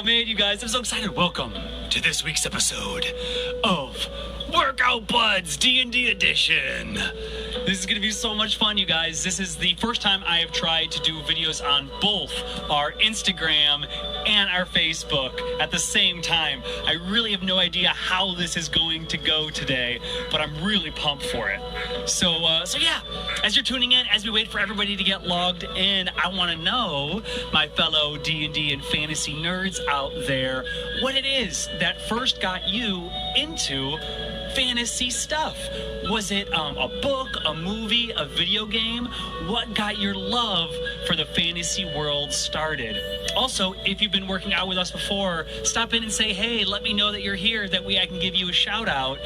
man, you guys, I'm so excited. Welcome to this week's episode of Workout Buds D&D Edition. This is going to be so much fun, you guys. This is the first time I have tried to do videos on both our Instagram and our Facebook at the same time. I really have no idea how this is going to go today, but I'm really pumped for it. So yeah, as you're tuning in, as we wait for everybody to get logged in, I want to know, my fellow D&D and fantasy nerds out there, what it is that first got you into fantasy stuff. Was it a book, a movie, a video game? What got your love for the fantasy world started? Also, if you've been working out with us before, stop in and say, hey, let me know that you're here, that way I can give you a shout out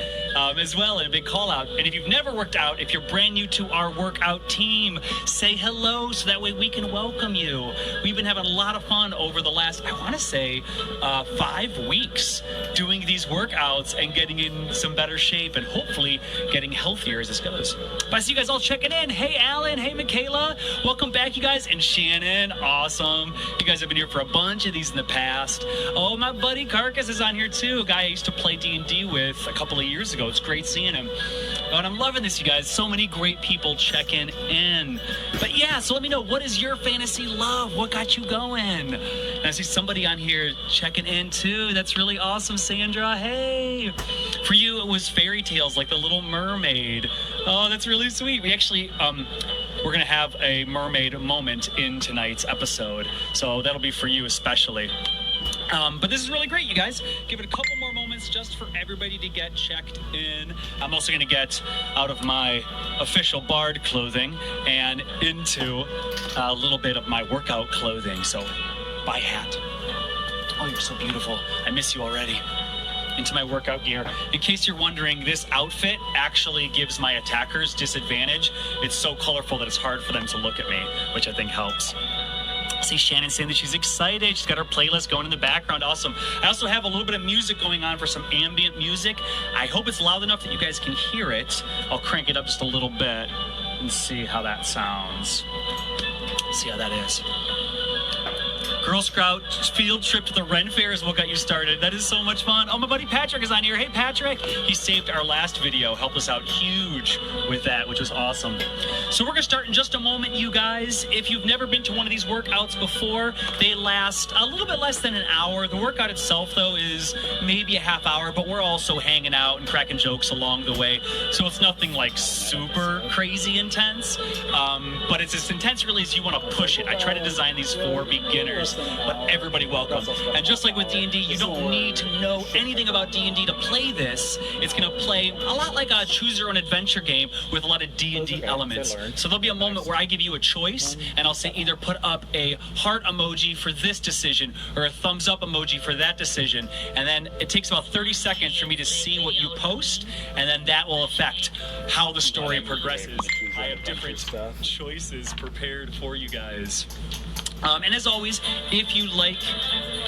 as well, and a big call out. And if you've never worked out, if you're brand new to our workout team, say hello so that way we can welcome you. We've been having a lot of fun over the last, I want to say, 5 weeks doing these workouts and getting in some better shape and hopefully getting healthier as this goes. But I see you guys all checking in. Hey, Alan. Hey, Michaela. Welcome back, you guys. And Shannon. Awesome. You guys have been here for a bunch of these in the past. Oh, my buddy Carcass is on here too. A guy I used to play D&D with a couple of years ago. It's great seeing him. And I'm loving this, you guys. So many great people checking in. But yeah, so let me know, what is your fantasy love? What got you going? And I see somebody on here checking in too. That's really awesome, Sandra. Hey. For you, it was fairy tales like The Little Mermaid. Oh, that's really sweet. We actually, we're going to have a mermaid moment in tonight's episode. So that'll be for you especially. But this is really great, you guys. Give it a couple more moments just for everybody to get checked in. I'm also going to get out of my official Bard clothing and into a little bit of my workout clothing. So, bye, hat. Oh, you're so beautiful. I miss you already. Into my workout gear. In case you're wondering, this outfit actually gives my attackers disadvantage. It's so colorful that it's hard for them to look at me, which I think helps. I see Shannon saying that she's excited. She's got her playlist going in the background. Awesome. I also have a little bit of music going on for some ambient music. I hope it's loud enough that you guys can hear it. I'll crank it up just a little bit and see how that sounds. See how that is. Girl Scout field trip to the Ren Fair is what got you started. That is so much fun. Oh, my buddy Patrick is on here. Hey, Patrick. He saved our last video, helped us out huge with that, which was awesome. So we're going to start in just a moment, you guys. If you've never been to one of these workouts before, they last a little bit less than an hour. The workout itself, though, is maybe a half hour, but we're also hanging out and cracking jokes along the way. So it's nothing like super crazy intense, but it's as intense really as you want to push it. I try to design these for beginners, but everybody welcome. And just like with D&D, you don't need to know anything about D&D to play this. It's going to play a lot like a choose your own adventure game with a lot of D&D elements. So there'll be a moment where I give you a choice, and I'll say either put up a heart emoji for this decision or a thumbs up emoji for that decision. And then it takes about 30 seconds for me to see what you post, and then that will affect how the story progresses. I have different choices prepared for you guys. And as always, if you like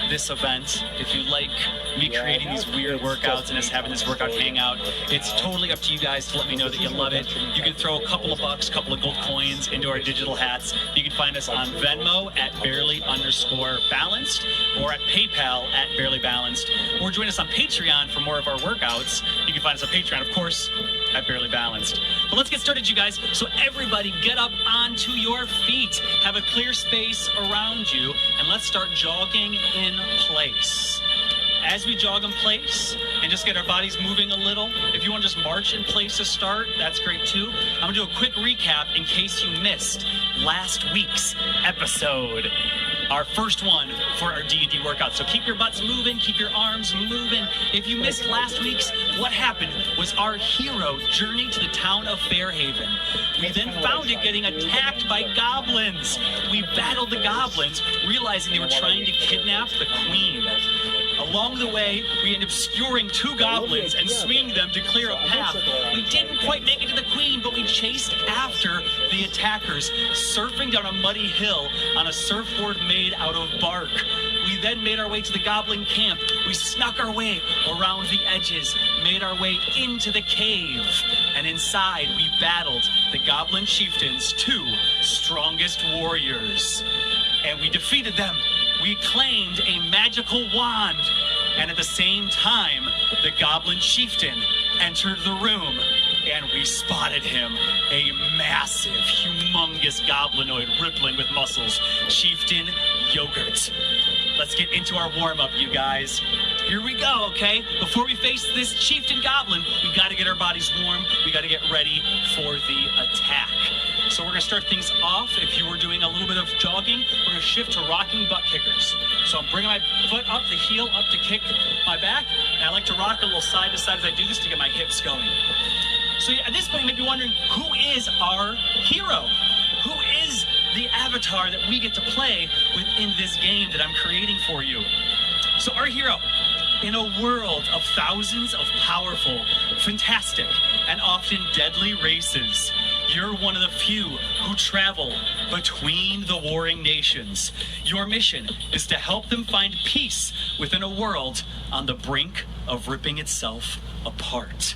this event, if you like me creating these weird workouts and us having this workout hangout, it's totally up to you guys to let me know that you love it. You can throw a couple of bucks, a couple of gold coins into our digital hats. You can find us on Venmo at barely_balanced or at PayPal at barelybalanced. Or join us on Patreon for more of our workouts. You can find us on Patreon, of course, at Barely Balanced. But let's get started, you guys. So everybody get up onto your feet. Have a clear space around you, and let's start jogging in place. As we jog in place and just get our bodies moving a little, if you want to just march in place to start, that's great too. I'm going to do a quick recap in case you missed last week's episode. Our first one for our D&D workout. So keep your butts moving, keep your arms moving. If you missed last week's, what happened was our hero journeyed to the town of Fairhaven. We then found it getting attacked by goblins. We battled the goblins, realizing they were trying to kidnap the queen. Along the way, we ended up skewering 2 goblins and swinging them to clear a path. We didn't quite make it to the queen, but we chased after the attackers, surfing down a muddy hill on a surfboard made out of bark. We then made our way to the goblin camp. We snuck our way around the edges, made our way into the cave, and inside we battled the goblin chieftain's 2 strongest warriors. And we defeated them we claimed a magical wand, and at the same time, the Goblin chieftain entered the room, and we spotted him, a massive, humongous goblinoid rippling with muscles, Chieftain Yogurt. Let's get into our warm-up, you guys. Here we go, okay? Before we face this chieftain goblin, we gotta get our bodies warm. We gotta get ready for the attack. So we're gonna start things off. If you were doing a little bit of jogging, we're gonna shift to rocking butt kickers. So I'm bringing my foot up, the heel up to kick my back, and I like to rock a little side to side as I do this to get my hips going. So at this point, you may be wondering, who is our hero? Who is the avatar that we get to play within this game that I'm creating for you? So our hero, in a world of thousands of powerful, fantastic, and often deadly races, you're one of the few who travel between the warring nations. Your mission is to help them find peace within a world on the brink of ripping itself apart.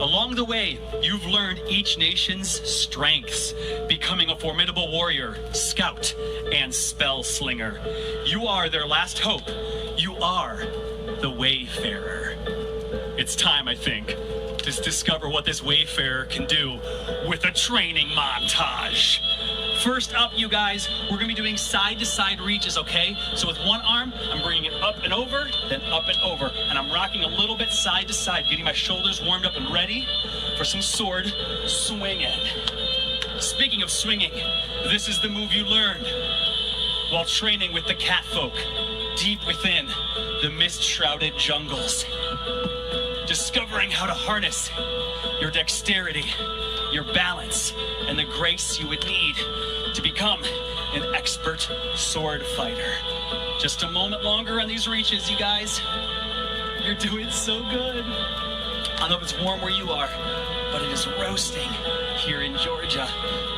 Along the way, you've learned each nation's strengths, becoming a formidable warrior, scout, and spell slinger. You are their last hope. You are the Wayfarer. It's time, I think, to discover what this Wayfarer can do with a training montage. First up, you guys, we're gonna be doing side-to-side reaches, okay? So with one arm, I'm bringing it up and over, then up and over, and I'm rocking a little bit side to side, getting my shoulders warmed up and ready for some sword swinging. Speaking of swinging, this is the move you learned while training with the catfolk deep within the mist-shrouded jungles. Discovering how to harness your dexterity, your balance, and the grace you would need to become an expert sword fighter. Just a moment longer on these reaches, you guys. You're doing so good. I know it's warm where you are, but it is roasting here in Georgia.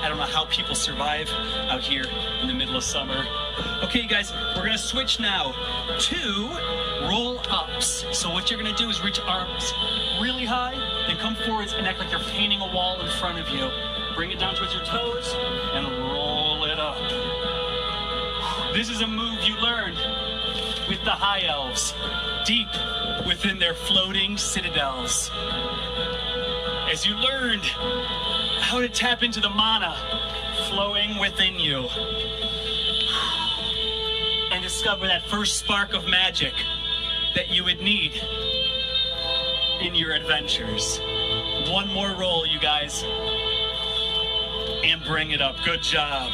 I don't know how people survive out here in the middle of summer. Okay, you guys, we're gonna switch now to roll-ups. So what you're gonna do is reach arms really high, then come forwards and act like you're painting a wall in front of you. Bring it down towards your toes and roll it up. This is a move you learned with the High Elves, deep within their floating citadels. As you learned how to tap into the mana flowing within you and discover that first spark of magic that you would need in your adventures. One more roll, you guys, and bring it up. Good job.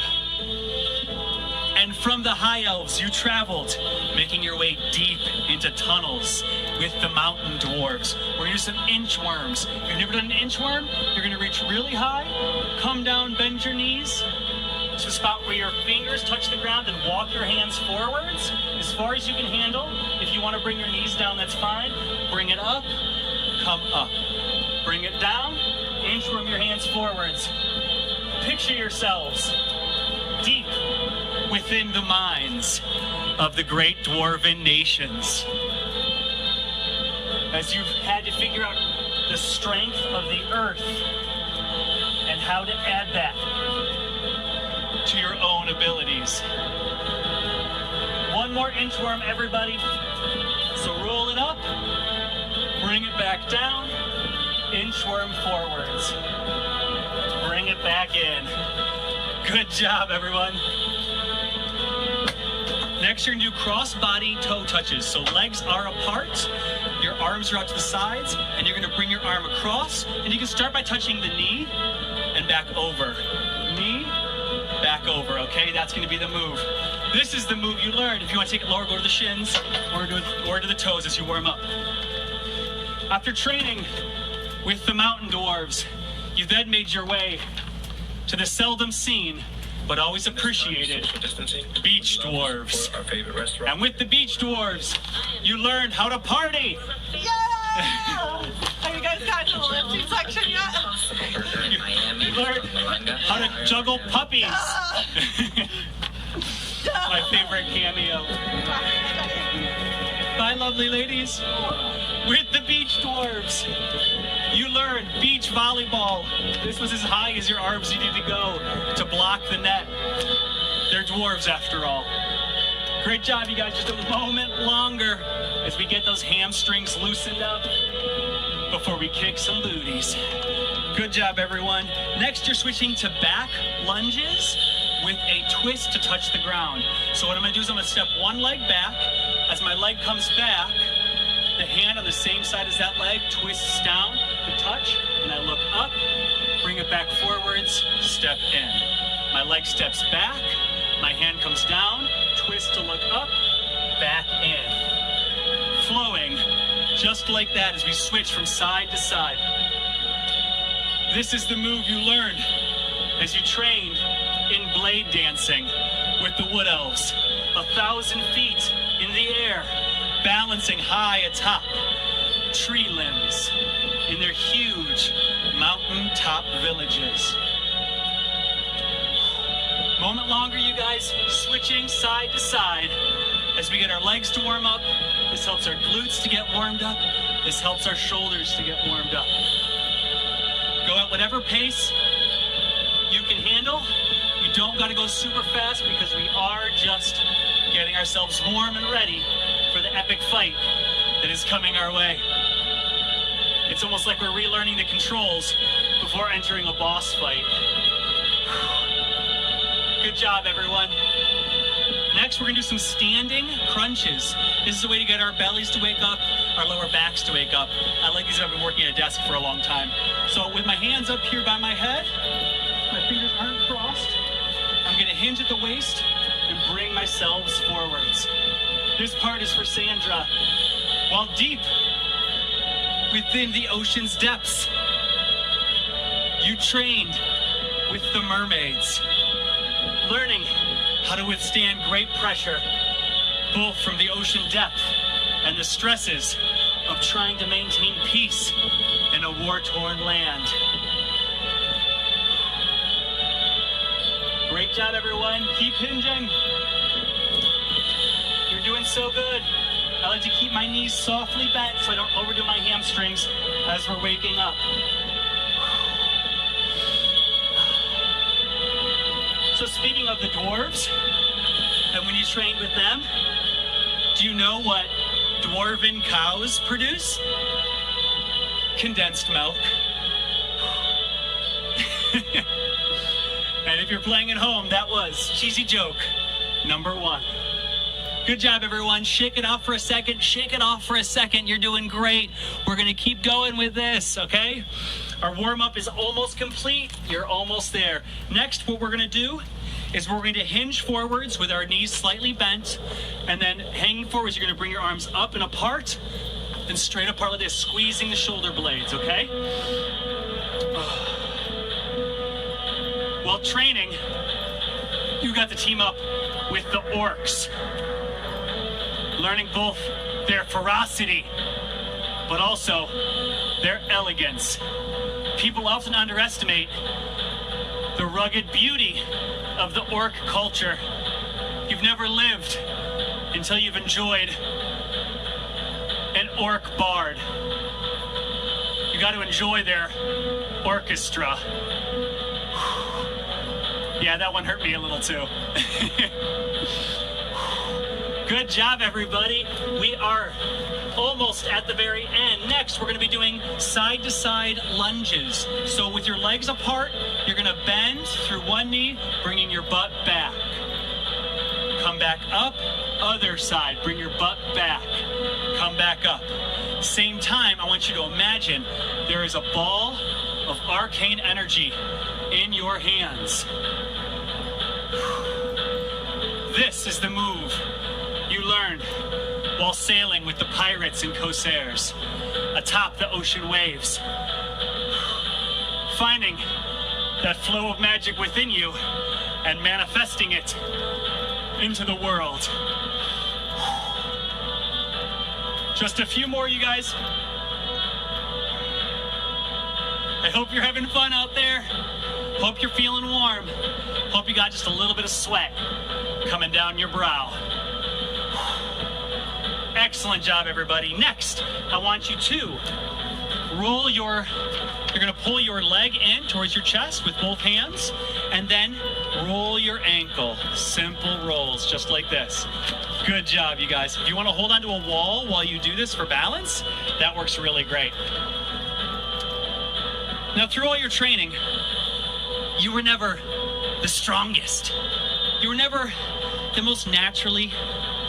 And from the High Elves, you traveled, making your way deep into tunnels with the mountain dwarves. We're gonna do some inchworms. If you've never done an inchworm, you're gonna reach really high, come down, bend your knees to a spot where your fingers touch the ground and walk your hands forwards as far as you can handle. If you wanna bring your knees down, that's fine. Bring it up, come up. Bring it down, inchworm your hands forwards. Picture yourselves deep within the minds of the great dwarven nations. As you've had to figure out the strength of the earth and how to add that to your own abilities. One more inchworm, everybody. So roll it up, bring it back down, inchworm forwards. Bring it back in. Good job, everyone. Next, you're gonna do cross-body toe touches. So legs are apart, your arms are out to the sides, and you're gonna bring your arm across, and you can start by touching the knee and back over. Knee, back over, okay? That's gonna be the move. This is the move you learned. If you wanna take it lower, go to the shins, or to the toes as you warm up. After training with the mountain dwarves, you then made your way to the seldom seen but always appreciated beach dwarves. And with the beach dwarves, you learned how to party. Yeah! Have you guys gotten to the lifting section yet? You learned how to juggle puppies. My favorite cameo. Bye, lovely ladies. With the beach dwarves, you learned beach volleyball. This was as high as your arms needed to go to block the net. They're dwarves after all. Great job, you guys. Just a moment longer as we get those hamstrings loosened up before we kick some booties. Good job, everyone. Next, you're switching to back lunges with a twist to touch the ground. So what I'm gonna do is I'm gonna step one leg back. As my leg comes back, the hand on the same side as that leg twists down to touch, and I look up, bring it back forwards, step in. My leg steps back, my hand comes down, twist to look up, back in. Flowing, just like that as we switch from side to side. This is the move you learned as you trained in blade dancing with the Wood Elves. 1,000 feet in the air, balancing high atop tree limbs in their huge mountaintop villages. Moment longer, you guys, switching side to side as we get our legs to warm up. This helps our glutes to get warmed up. This helps our shoulders to get warmed up. Go at whatever pace you can handle. You don't got to go super fast because we are just getting ourselves warm and ready for the epic fight that is coming our way. It's almost like we're relearning the controls before entering a boss fight. Good job, everyone. Next, we're gonna do some standing crunches. This is a way to get our bellies to wake up, our lower backs to wake up. I like these. I've been working at a desk for a long time. So with my hands up here by my head, my fingers aren't crossed, I'm gonna hinge at the waist and bring myself forwards. This part is for Sandra. While deep within the ocean's depths, you trained with the mermaids, learning how to withstand great pressure, both from the ocean depth and the stresses of trying to maintain peace in a war-torn land. Great job, everyone. Keep hinging. You're doing so good. I like to keep my knees softly bent so I don't overdo my hamstrings as we're waking up. So speaking of the dwarves, and when you trained with them, do you know what dwarven cows produce? Condensed milk. And if you're playing at home, that was cheesy joke number 1. Good job, everyone. Shake it off for a second. Shake it off for a second. You're doing great. We're going to keep going with this, okay? Our warm-up is almost complete. You're almost there. Next, what we're going to do is we're going to hinge forwards with our knees slightly bent, and then hanging forwards, you're going to bring your arms up and apart, then straight apart like this, squeezing the shoulder blades, okay? While training, you got to team up with the orcs, learning both their ferocity, but also their elegance. People often underestimate the rugged beauty of the orc culture. You've never lived until you've enjoyed an orc bard. You got to enjoy their orchestra. Yeah, that one hurt me a little too. Good job, everybody. We are almost at the very end. Next, we're going to be doing side-to-side lunges. So with your legs apart, you're going to bend through one knee, bringing your butt back. Come back up, other side, bring your butt back. Come back up. Same time, I want you to imagine there is a ball of arcane energy in your hands. This is the move you learned while sailing with the pirates and corsairs atop the ocean waves. Finding that flow of magic within you and manifesting it into the world. Just a few more, you guys. I hope you're having fun out there. Hope you're feeling warm. Hope you got just a little bit of sweat coming down your brow. Excellent job, everybody. Next, I want you to you're gonna pull your leg in towards your chest with both hands, and then roll your ankle. Simple rolls, just like this. Good job, you guys. If you want to hold onto a wall while you do this for balance, that works really great. Now, through all your training, you were never the strongest. You were never the most naturally,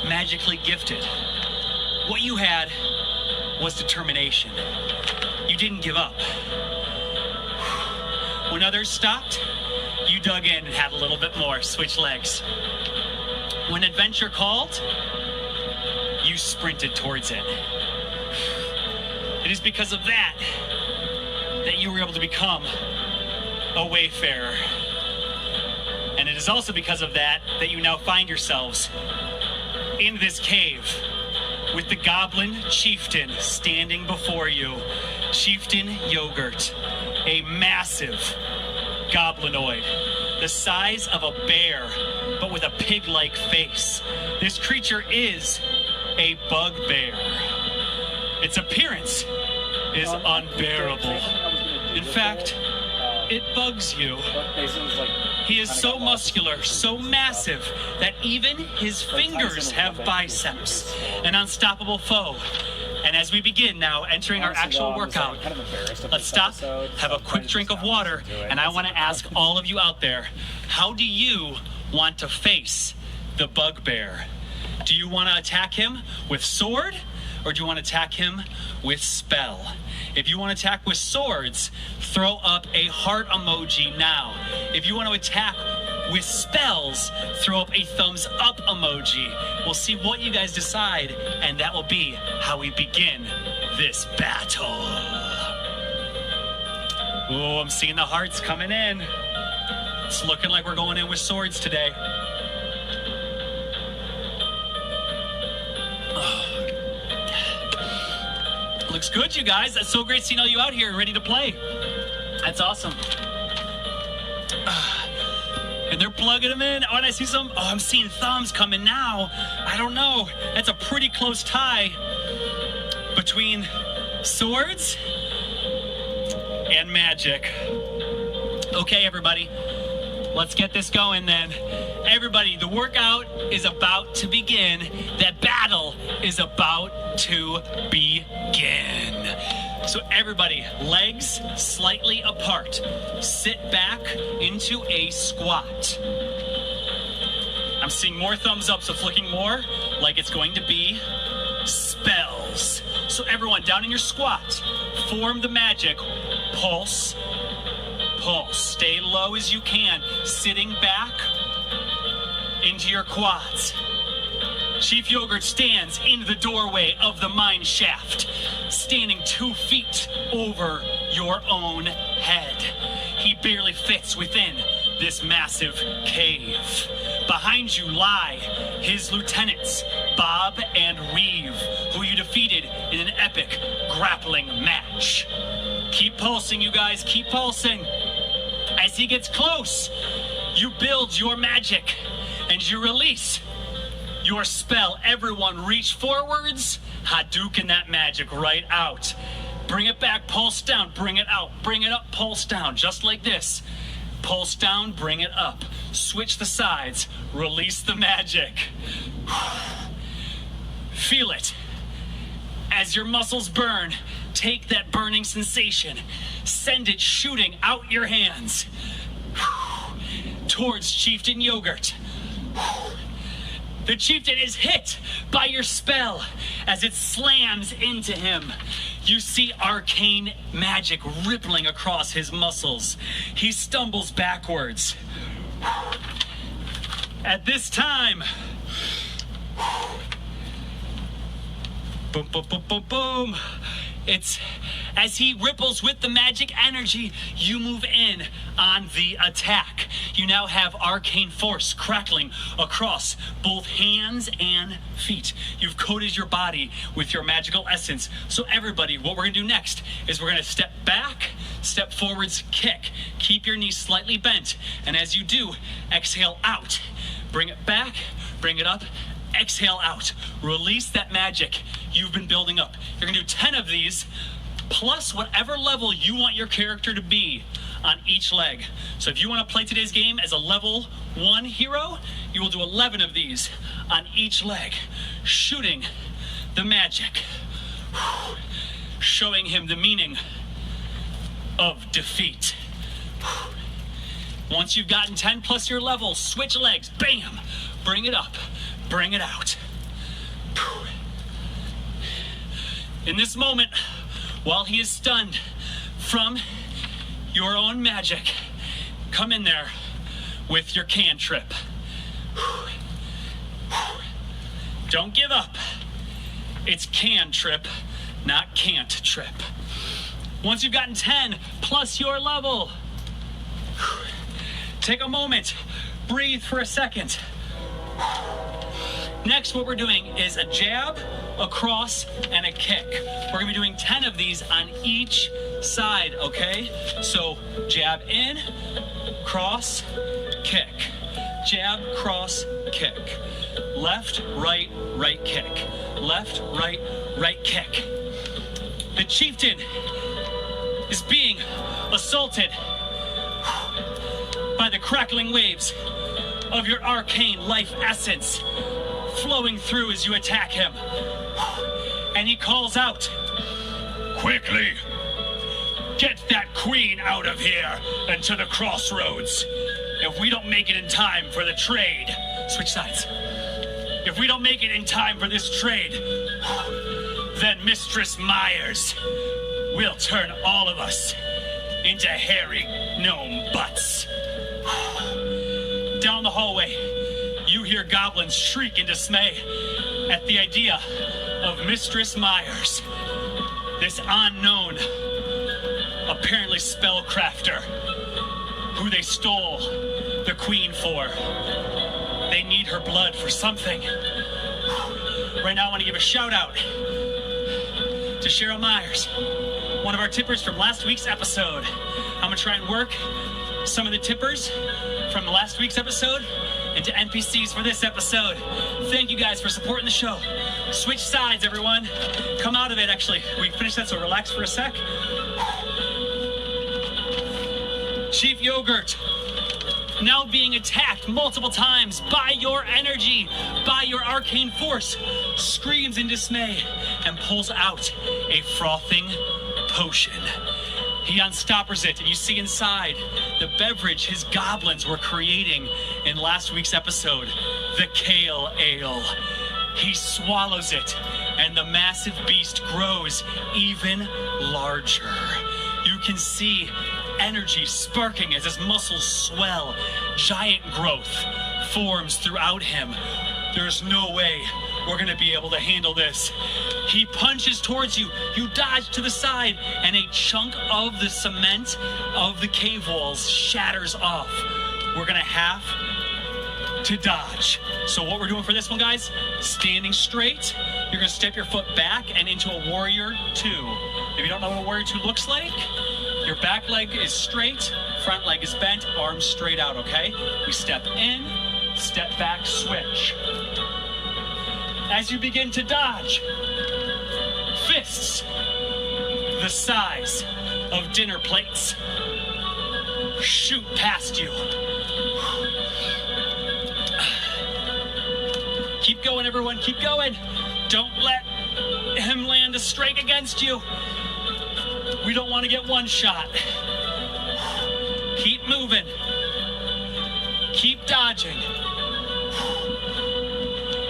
magically gifted. What you had was determination. You didn't give up. When others stopped, you dug in and had a little bit more. Switch legs. When adventure called, you sprinted towards it. It is because of that that you were able to become a wayfarer. And it is also because of that that you now find yourselves in this cave with the Goblin chieftain standing before you. Chieftain Yogurt, a massive goblinoid, the size of a bear, but with a pig-like face. This creature is a bugbear. Its appearance is unbearable. In fact, it bugs you. He is so muscular, so massive, that even his fingers have biceps. An unstoppable foe. And as we begin now, entering our actual workout, let's stop, have a quick drink of water, and I want to ask all of you out there, how do you want to face the bugbear? Do you want to attack him with sword, or do you want to attack him with spell? If you want to attack with swords, throw up a heart emoji now. If you want to attack with spells, throw up a thumbs up emoji. We'll see what you guys decide, and that will be how we begin this battle. Oh, I'm seeing the hearts coming in. It's looking like we're going in with swords today. Looks good, you guys. That's so great seeing all you out here ready to play. That's awesome. And they're plugging them in. Oh, and I see some. Oh, I'm seeing thumbs coming now. I don't know. That's a pretty close tie between swords and magic. Okay, everybody. Let's get this going then. Everybody, the workout is about to begin. That battle is about to begin. So everybody, legs slightly apart. Sit back into a squat. I'm seeing more thumbs up, so it's looking more like it's going to be spells. So everyone, down in your squat, form the magic. Pulse, pulse. Stay low as you can, sitting back into your quads. Chief Yogurt stands in the doorway of the mine shaft, standing 2 feet over your own head. He barely fits within this massive cave. Behind you lie his lieutenants, Bob and Reeve, who you defeated in an epic grappling match. Keep pulsing, you guys, keep pulsing. As he gets close, you build your magic and you release your spell. Everyone reach forwards, Hadouken that magic right out. Bring it back, pulse down, bring it out, bring it up, pulse down, just like this. Pulse down, bring it up. Switch the sides, release the magic. Feel it. As your muscles burn, take that burning sensation, send it shooting out your hands towards Chieftain Yogurt. The chieftain is hit by your spell as it slams into him. You see arcane magic rippling across his muscles. He stumbles backwards. At this time, boom, boom, boom, boom, boom. It's as he ripples with the magic energy, you move in on the attack. You now have arcane force crackling across both hands and feet. You've coated your body with your magical essence. So everybody, what we're gonna do next is we're gonna step back, step forwards, kick. Keep your knees slightly bent. And as you do, exhale out. Bring it back, bring it up, exhale out. Release that magic you've been building up. You're gonna do 10 of these, plus whatever level you want your character to be on each leg. So if you want to play today's game as a level 1 hero, you will do 11 of these on each leg, shooting the magic, showing him the meaning of defeat. Once you've gotten 10 plus your level, switch legs, bam, bring it up, bring it out. In this moment, while he is stunned from your own magic, come in there with your cantrip. Don't give up. It's cantrip, not can't trip. Once you've gotten 10 plus your level, take a moment, breathe for a second. Next, what we're doing is a jab, a cross, and a kick. We're gonna be doing 10 of these on each side, okay? So jab in, cross, kick. Jab, cross, kick. Left, right, right kick. Left, right, right kick. The chieftain is being assaulted by the crackling waves of your arcane life essence flowing through as you attack him. And he calls out, "Quickly, get that queen out of here and to the crossroads. If we don't make it in time for the trade," switch sides. "If we don't make it in time for this trade, then Mistress Myers will turn all of us into hairy gnome butts." Down the hallway, you hear goblins shriek in dismay at the idea of Mistress Myers, this unknown, apparently spellcrafter, who they stole the queen for. They need her blood for something. Right now, I want to give a shout out to Cheryl Myers, one of our tippers from last week's episode. I'm going to try and work some of the tippers from last week's episode into NPCs for this episode. Thank you guys for supporting the show. Switch sides, everyone. Come out of it, actually. We finished that, so relax for a sec. Chief Yogurt, now being attacked multiple times by your energy, by your arcane force, screams in dismay and pulls out a frothing potion. He unstoppers it, and you see inside the beverage his goblins were creating in last week's episode, the Kale Ale. He swallows it, and the massive beast grows even larger. You can see energy sparking as his muscles swell. Giant growth forms throughout him. There's no way we're gonna be able to handle this. He punches towards you. You dodge to the side, and a chunk of the cement of the cave walls shatters off. We're gonna have to dodge. So what we're doing for this one, guys, standing straight, you're gonna step your foot back and into a warrior 2. If you don't know what a warrior 2 looks like, your back leg is straight, front leg is bent, arms straight out, okay? We step in, step back, switch. As you begin to dodge, fists the size of dinner plates shoot past you. Keep going, everyone, keep going. Don't let him land a strike against you. We don't want to get one shot. Keep moving. Keep dodging.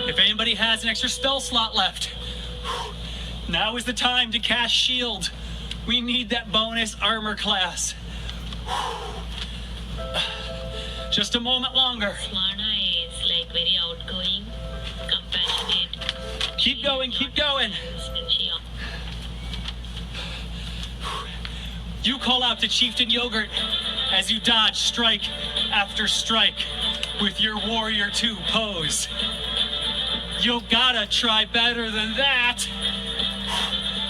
If anybody has an extra spell slot left, now is the time to cast shield. We need that bonus armor class. Just a moment longer. Mana is like very outgoing, compassionate. Keep going, keep going. You call out to Chieftain Yogurt as you dodge strike after strike with your Warrior 2 pose. You gotta try better than that.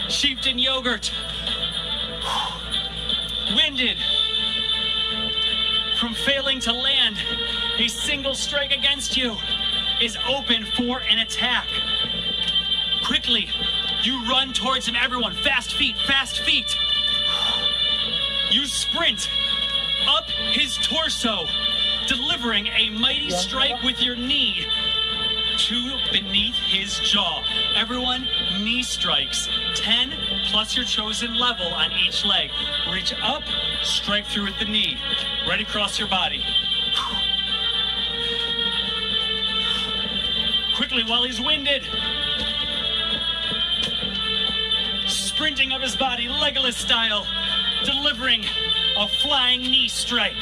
Chieftain Yogurt, winded from failing to land a single strike against you, is open for an attack. Quickly, you run towards him, everyone. Fast feet, fast feet. You sprint up his torso, delivering a mighty strike with your knee to beneath his jaw. Everyone, knee strikes. 10 plus your chosen level on each leg. Reach up, strike through with the knee. Right across your body. Quickly while he's winded. Sprinting up his body, Legolas style, delivering a flying knee strike.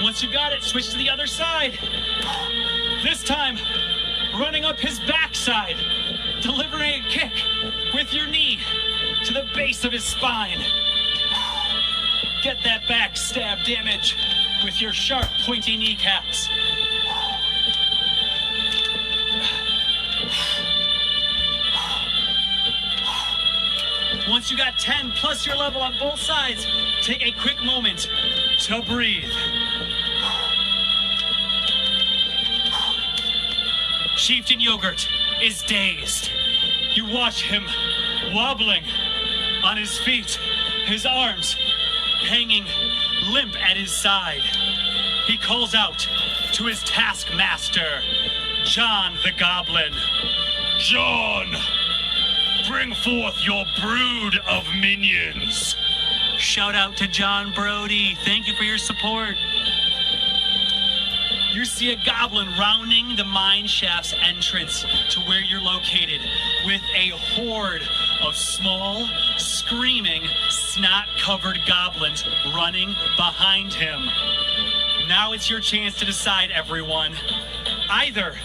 Once you got it, switch to the other side. This time, running up his backside, delivering a kick with your knee to the base of his spine. Get that backstab damage with your sharp, pointy kneecaps. Once you got 10 plus your level on both sides, take a quick moment to breathe. Chieftain Yogurt is dazed. You watch him wobbling on his feet, his arms hanging limp at his side. He calls out to his taskmaster, John the Goblin. John, bring forth your brood of minions. Shout out to John Brody. Thank you for your support. You see a goblin rounding the mine shaft's entrance to where you're located with a horde of small, screaming, snot-covered goblins running behind him. Now it's your chance to decide, everyone. Either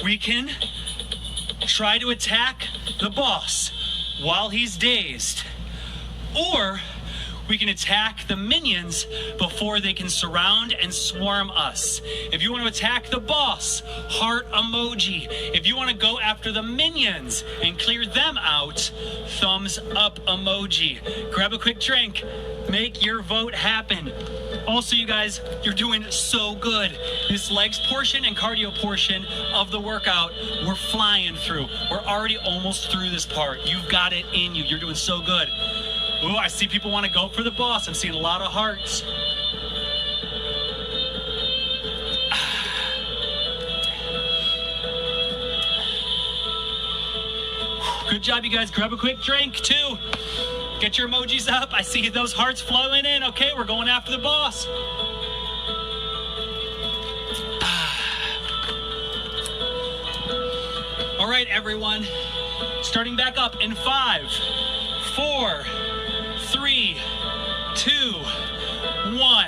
we can try to attack the boss while he's dazed, or we can attack the minions before they can surround and swarm us. If you want to attack the boss, heart emoji. If you want to go after the minions and clear them out, thumbs up emoji. Grab a quick drink. Make your vote happen. Also, you guys, you're doing so good. This legs portion and cardio portion of the workout, we're flying through. We're already almost through this part. You've got it in you. You're doing so good. Ooh, I see people want to go for the boss. I'm seeing a lot of hearts. Good job, you guys. Grab a quick drink, too. Get your emojis up. I see those hearts flowing in. Okay, we're going after the boss. All right, everyone. Starting back up in 5, 4, 3, 2, 1.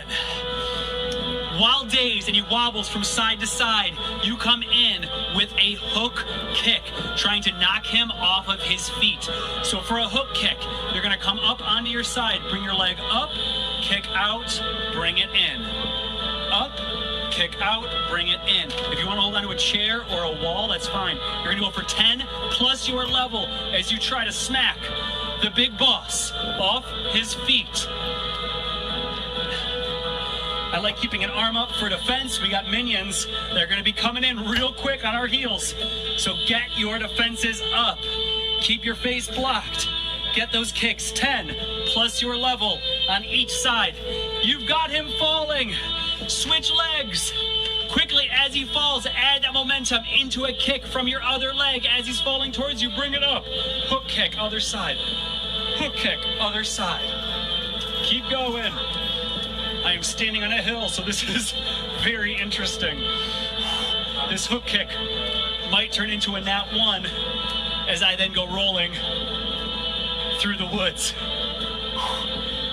While dazed and he wobbles from side to side, you come in with a hook kick, trying to knock him off of his feet. So for a hook kick, you're going to come up onto your side, bring your leg up, kick out, bring it in. Up, kick out, bring it in. If you want to hold onto a chair or a wall, that's fine. You're going to go for 10 plus your level as you try to smack the big boss off his feet. I like keeping an arm up for defense. We got minions. They're going to be coming in real quick on our heels. So get your defenses up. Keep your face blocked. Get those kicks. 10 plus your level on each side. You've got him falling. Switch legs. Quickly, as he falls, add that momentum into a kick from your other leg. As he's falling towards you, bring it up. Hook kick, other side. Hook kick, other side. Keep going. I am standing on a hill, so this is very interesting. This hook kick might turn into a nat 1 as I then go rolling through the woods.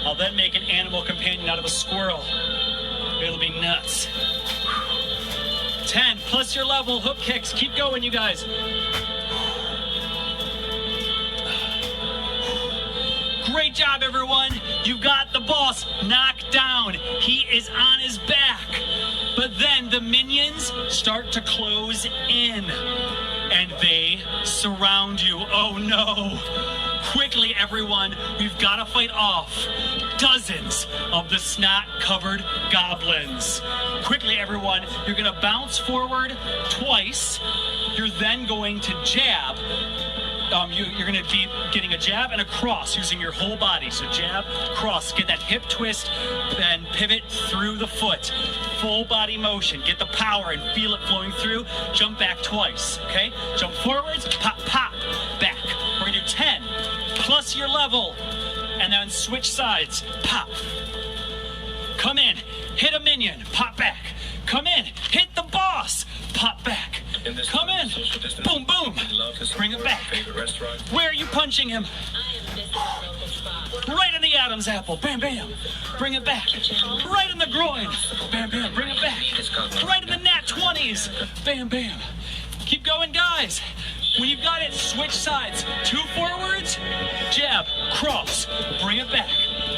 I'll then make an animal companion out of a squirrel. It'll be nuts. 10 plus your level, hook kicks. Keep going, you guys. Great job, everyone. You got the boss knocked down. He is on his back. But then the minions start to close in. And they surround you. Oh, no. Quickly, everyone, we've got to fight off dozens of the snot-covered goblins. Quickly, everyone, you're going to bounce forward twice. You're then going to jab you're going to be getting a jab and a cross using your whole body. So jab, cross, get that hip twist, then pivot through the foot. Full body motion. Get the power and feel it flowing through. Jump back twice, okay? Jump forwards, pop, pop, back. We're going to do 10 plus your level. And then switch sides, pop. Come in, hit a minion, pop back. Come in, hit the boss, pop back. Come in, boom, boom, bring it back. Where are you punching him? Right in the Adam's apple, bam, bam, bring it back. Right in the groin, bam, bam, bring it back. Right in the nat 20s, bam, bam. Keep going, guys. When you've got it, switch sides. 2 forwards, jab, cross, bring it back.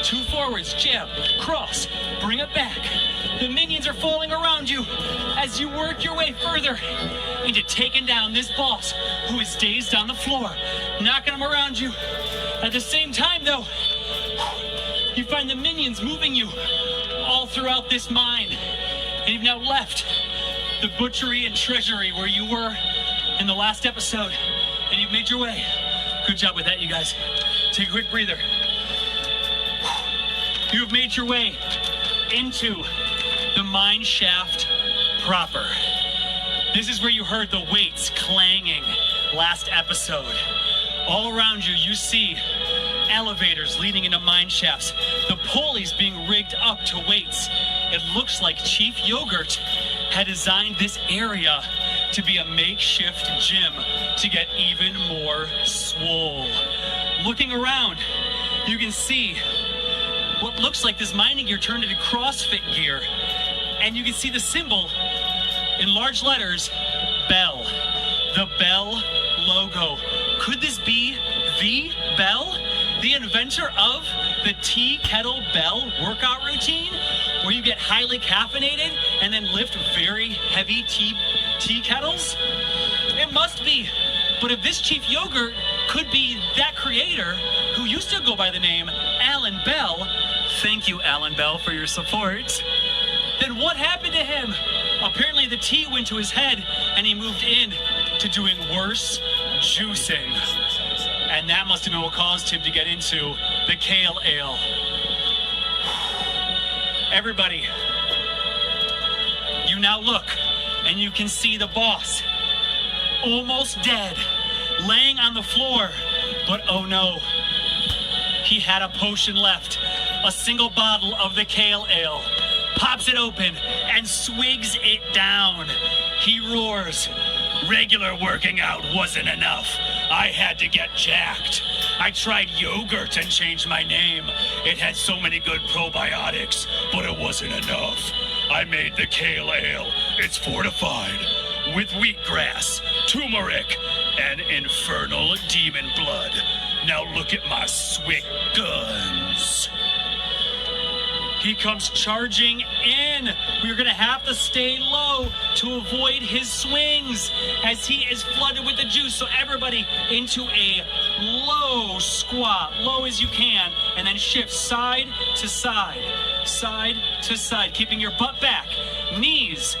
2 forwards, jab, cross, bring it back. The minions are falling around you as you work your way further into taking down this boss who is dazed on the floor, knocking them around you. At the same time, though, you find the minions moving you all throughout this mine. And you've now left the butchery and treasury where you were in the last episode, and you've made your way. Good job with that, you guys. Take a quick breather. You've made your way into the mine shaft proper. This is where you heard the weights clanging last episode. All around you, you see elevators leading into mine shafts. The pulleys being rigged up to weights. It looks like Chief Yogurt had designed this area to be a makeshift gym to get even more swole. Looking around, you can see what looks like this mining gear turned into CrossFit gear. And you can see the symbol in large letters, Bell. The Bell logo. Could this be the Bell? The inventor of the tea kettle bell workout routine, where you get highly caffeinated and then lift very heavy tea kettles? It must be. But if this Chief Yogurt could be that creator who used to go by the name Alan Bell, thank you, Alan Bell, for your support, then what happened to him? Apparently the tea went to his head and he moved in to doing worse juicing. And that must have been what caused him to get into the kale ale. Everybody, you now look and you can see the boss almost dead, laying on the floor. But oh no, he had a potion left, a single bottle of the kale ale. Pops it open and swigs it down. He roars, "Regular working out wasn't enough. I had to get jacked. I tried yogurt and changed my name. It had so many good probiotics, but it wasn't enough. I made the kale ale. It's fortified with wheatgrass, turmeric, and infernal demon blood. Now look at my swig guns." He comes charging in. We're going to have to stay low to avoid his swings as he is flooded with the juice. So everybody into a low squat, low as you can, and then shift side to side, keeping your butt back. Knees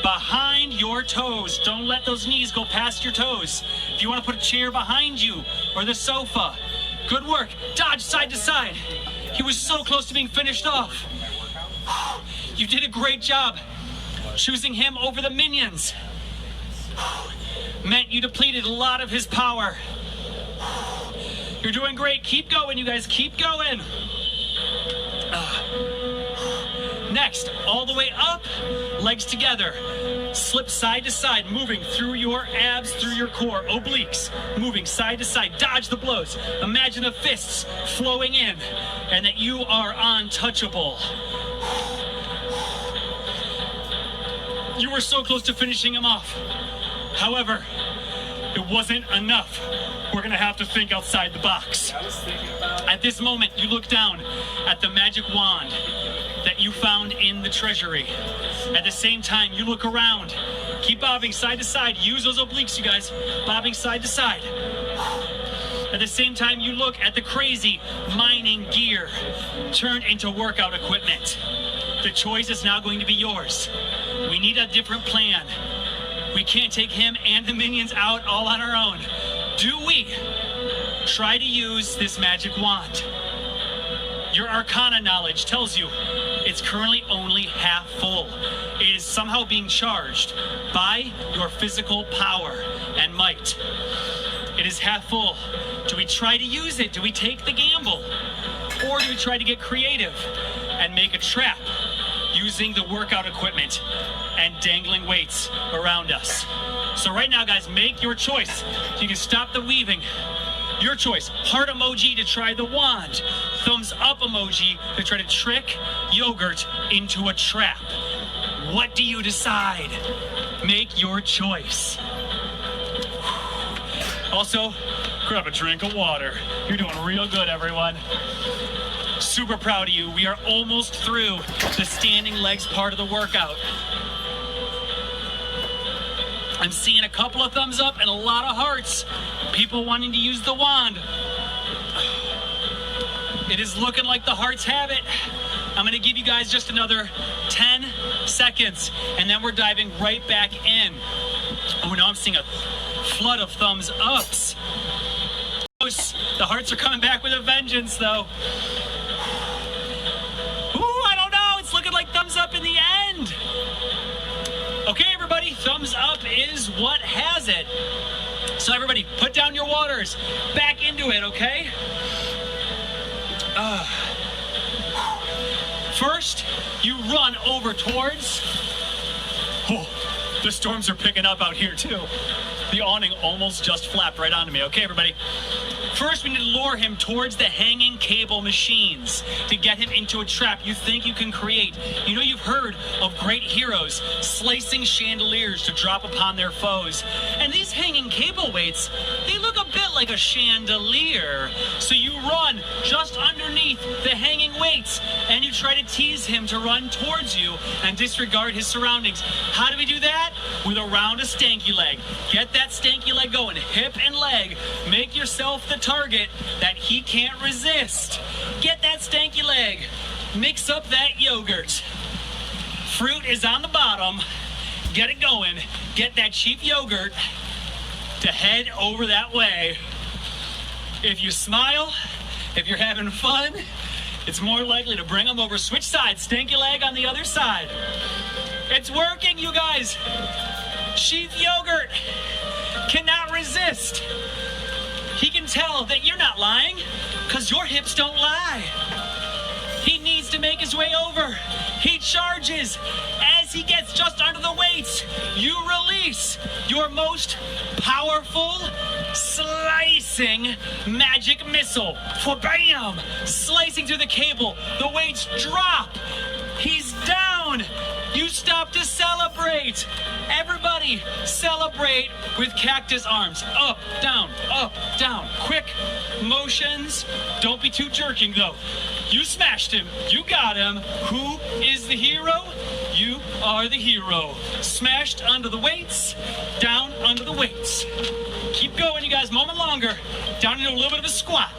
behind your toes. Don't let those knees go past your toes. If you want to put a chair behind you or the sofa, good work. Dodge side to side. He was so close to being finished off. You did a great job choosing him over the minions. Meant you depleted a lot of his power. You're doing great. Keep going, you guys. Keep going. Next, all the way up, legs together. Slip side to side, moving through your abs, through your core. Obliques, moving side to side. Dodge the blows. Imagine the fists flowing in and that you are untouchable. You were so close to finishing him off. However, it wasn't enough. We're going to have to think outside the box. At this moment, you look down at the magic wand that you found in the treasury. At the same time, you look around. Keep bobbing side to side. Use those obliques, you guys. Bobbing side to side. At the same time, you look at the crazy mining gear turned into workout equipment. The choice is now going to be yours. We need a different plan. We can't take him and the minions out all on our own. Do we try to use this magic wand? Your arcana knowledge tells you it's currently only half full. It is somehow being charged by your physical power and might. It is half full. Do we try to use it? Do we take the gamble? Or do we try to get creative and make a trap using the workout equipment and dangling weights around us? So right now, guys, make your choice. You can stop the weaving. Your choice. Heart emoji to try the wand. Thumbs up emoji to try to trick yogurt into a trap. What do you decide? Make your choice. Also, grab a drink of water. You're doing real good, everyone. Super proud of you. We are almost through the standing legs part of the workout. I'm seeing a couple of thumbs up and a lot of hearts. People wanting to use the wand. It is looking like the hearts have it. I'm going to give you guys just another 10 seconds, and then we're diving right back in. Oh, now I'm seeing a flood of thumbs ups. The hearts are coming back with a vengeance, though. Ooh, I don't know. It's looking like thumbs up in the end. Okay, everybody, thumbs up is what has it. So everybody, put down your waters. Back into it, okay? First, you run over towards... Oh, the storms are picking up out here, too. The awning almost just flapped right onto me. Okay, everybody. First, we need to lure him towards the hanging cable machines to get him into a trap you think you can create. You know, you've heard of great heroes slicing chandeliers to drop upon their foes. And these hanging cable weights, they look a bit like a chandelier. So you run just underneath the hanging weights and you try to tease him to run towards you and disregard his surroundings. How do we do that? With a round of stanky leg. Get that stanky leg going, hip and leg. Make yourself the target that he can't resist. Get that stanky leg. Mix up that yogurt. Fruit is on the bottom. Get it going. Get that cheap yogurt to head over that way. If you smile, if you're having fun, it's more likely to bring them over. Switch sides. Stanky leg on the other side. It's working, you guys. Sheath yogurt cannot resist. He can tell that you're not lying because your hips don't lie. He needs to make his way over. He charges. As he gets just under the weights, you release your most powerful slicing magic missile. For bam! Slicing through the cable. The weights drop. He's down. You stop to celebrate. Everybody celebrate with cactus arms. Up, down, quick motions. Don't be too jerking though. You smashed him. You got him. Who is the hero? You are the hero. Smashed under the weights, down under the weights. Keep going, you guys. Moment longer. Down into a little bit of a squat.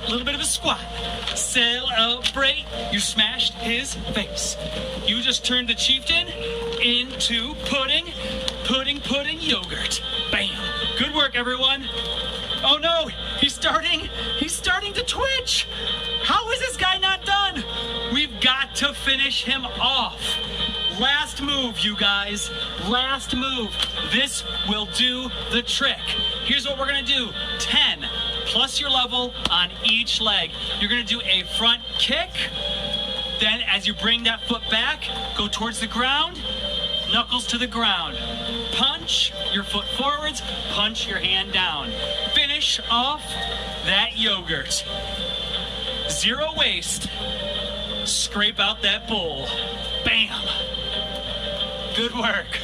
Celebrate. You smashed his face. You just turned the chieftain into pudding yogurt. Bam. Good work, everyone. Oh no, he's starting to twitch. How is this guy not done? We've got to finish him off. Last move, you guys. Last move. This will do the trick. Here's what we're gonna do. 10 plus your level on each leg. You're gonna do a front kick. Then as you bring that foot back, go towards the ground, knuckles to the ground. Punch your foot forwards, punch your hand down. Finish off that yogurt. Zero waste. Scrape out that bowl. Bam. Good work.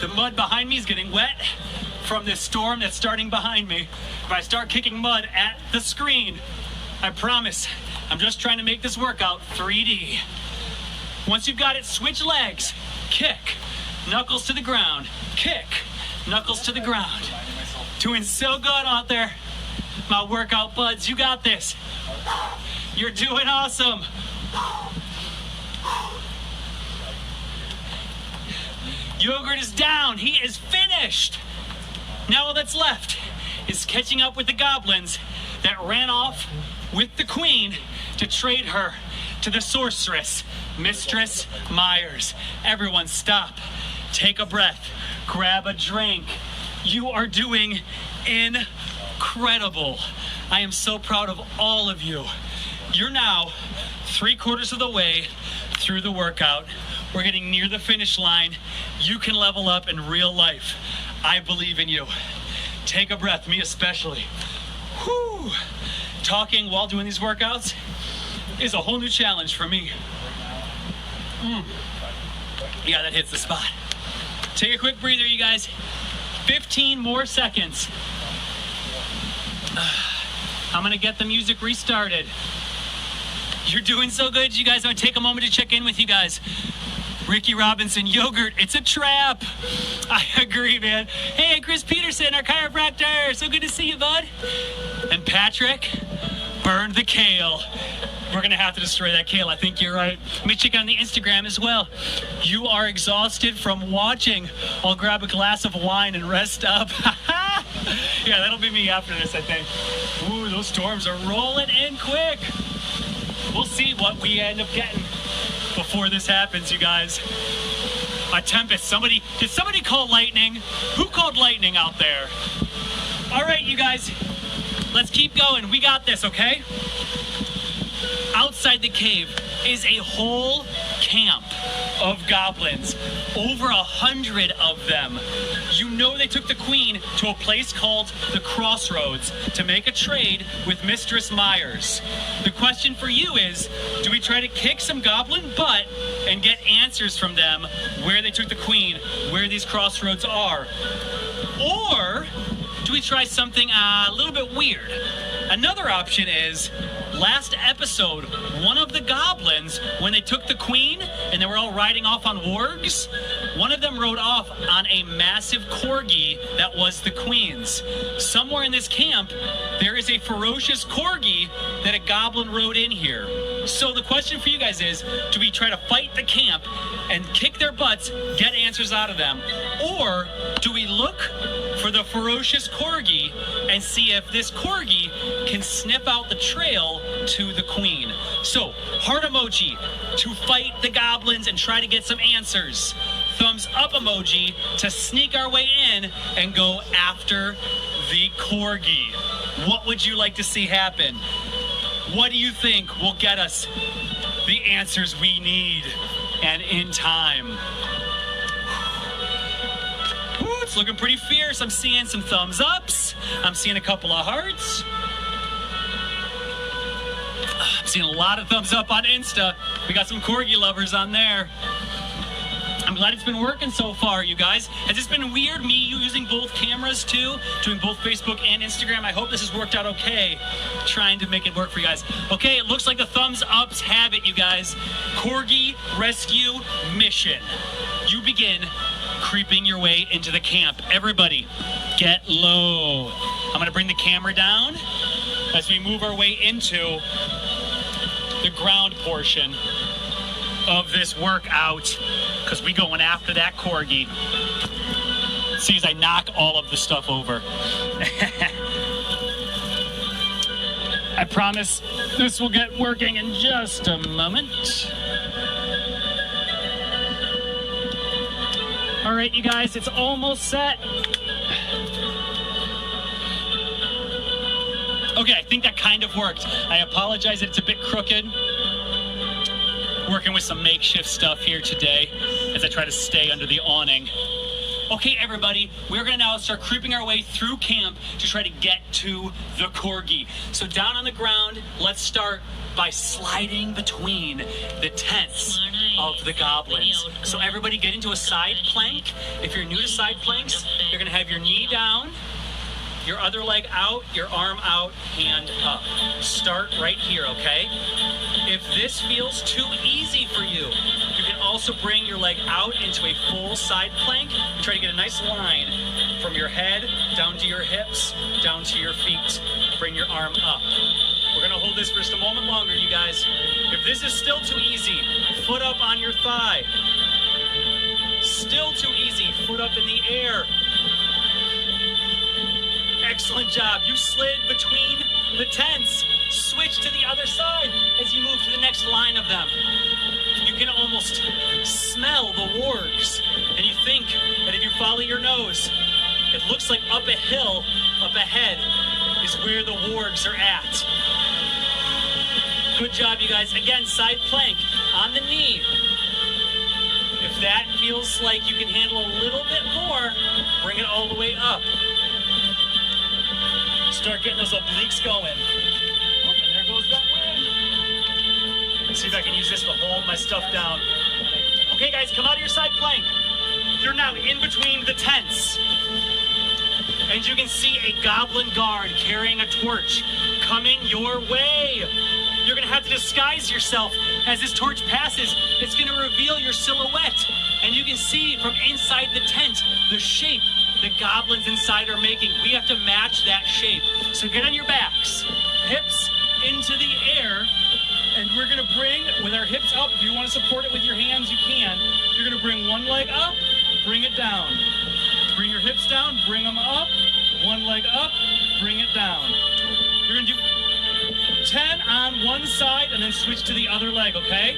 The mud behind me is getting wet from this storm that's starting behind me. If I start kicking mud at the screen, I promise I'm just trying to make this workout 3D. Once you've got it, switch legs. Kick. Knuckles to the ground. Kick. Knuckles to the ground. Doing so good out there. My workout buds, you got this. You're doing awesome. Yogurt is down. He is finished. Now all that's left is catching up with the goblins that ran off with the queen to trade her to the sorceress, Mistress Myers. Everyone stop, take a breath, grab a drink. You are doing incredible. I am so proud of all of you. You're now 3/4 of the way through the workout. We're getting near the finish line. You can level up in real life. I believe in you. Take a breath, me especially. Whew. Talking while doing these workouts is a whole new challenge for me. Yeah, that hits the spot. Take a quick breather, you guys. 15 more seconds. I'm gonna get the music restarted. You're doing so good, you guys. I'm gonna take a moment to check in with you guys. Ricky Robinson, yogurt, it's a trap. I agree, man. Hey, Chris Peterson, our chiropractor. So good to see you, bud. And Patrick, burn the kale. We're gonna have to destroy that kale. I think you're right. Let me check on the Instagram as well. You are exhausted from watching. I'll grab a glass of wine and rest up. Yeah, that'll be me after this, I think. Ooh, those storms are rolling in quick. We'll see what we end up getting before this happens, you guys. A tempest. Did somebody call lightning? Who called lightning out there? All right, you guys, let's keep going. We got this, okay? Outside the cave is a whole camp of goblins. Over 100 of them. You know they took the queen to a place called the Crossroads to make a trade with Mistress Myers. The question for you is, do we try to kick some goblin butt and get answers from them where they took the queen, where these crossroads are? Or do we try something a little bit weird? Another option is, last episode, one of the goblins, when they took the queen and they were all riding off on wargs, one of them rode off on a massive corgi that was the queen's. Somewhere in this camp, there is a ferocious corgi that a goblin rode in here. So the question for you guys is, do we try to fight the camp and kick their butts, get answers out of them? Or do we look for the ferocious corgi and see if this corgi can sniff out the trail to the queen? So, heart emoji to fight the goblins and try to get some answers. Thumbs up emoji to sneak our way in and go after the corgi. What would you like to see happen? What do you think will get us the answers we need and in time? Ooh, it's looking pretty fierce. I'm seeing some thumbs ups. I'm seeing a couple of hearts. I'm seeing a lot of thumbs up on Insta. We got some corgi lovers on there. I'm glad it's been working so far, you guys. Has this been weird, me using both cameras too, doing both Facebook and Instagram? I hope this has worked out okay, trying to make it work for you guys. Okay, it looks like the thumbs ups have it, you guys. Corgi rescue mission. You begin creeping your way into the camp. Everybody, get low. I'm gonna bring the camera down as we move our way into the ground portion of this workout, because we going after that corgi. See as I knock all of the stuff over. I promise this will get working in just a moment. All right, you guys, it's almost set. Okay, I think that kind of worked. I apologize that it's a bit crooked. Working with some makeshift stuff here today as I try to stay under the awning. Okay, everybody, we're gonna now start creeping our way through camp to try to get to the corgi. So down on the ground, let's start by sliding between the tents of the goblins. So everybody get into a side plank. If you're new to side planks, you're gonna have your knee down, your other leg out, your arm out, hand up. Start right here, okay? If this feels too easy for you, you can also bring your leg out into a full side plank and try to get a nice line from your head down to your hips, down to your feet. Bring your arm up. We're gonna hold this for just a moment longer, you guys. If this is still too easy, foot up on your thigh. Still too easy, foot up in the air. Excellent job. You slid between the tents. Switch to the other side as you move to the next line of them. You can almost smell the wargs, and you think that if you follow your nose, it looks like up a hill up ahead is where the wargs are at. Good job, you guys. Again, side plank on the knee. If that feels like you can handle a little bit more, bring it all the way up. Start getting those obliques going. Oh, and there goes that wind. Let's see if I can use this to hold my stuff down. Okay, guys, come out of your side plank. You're now in between the tents. And you can see a goblin guard carrying a torch coming your way. You're gonna have to disguise yourself as this torch passes. It's gonna reveal your silhouette. And you can see from inside the tent the shape the goblins inside are making. We have to match that shape. So get on your backs, hips into the air, and we're gonna bring, with our hips up, if you wanna support it with your hands, you can. You're gonna bring one leg up, bring it down. Bring your hips down, bring them up, one leg up, bring it down. You're gonna do 10 on one side and then switch to the other leg, okay?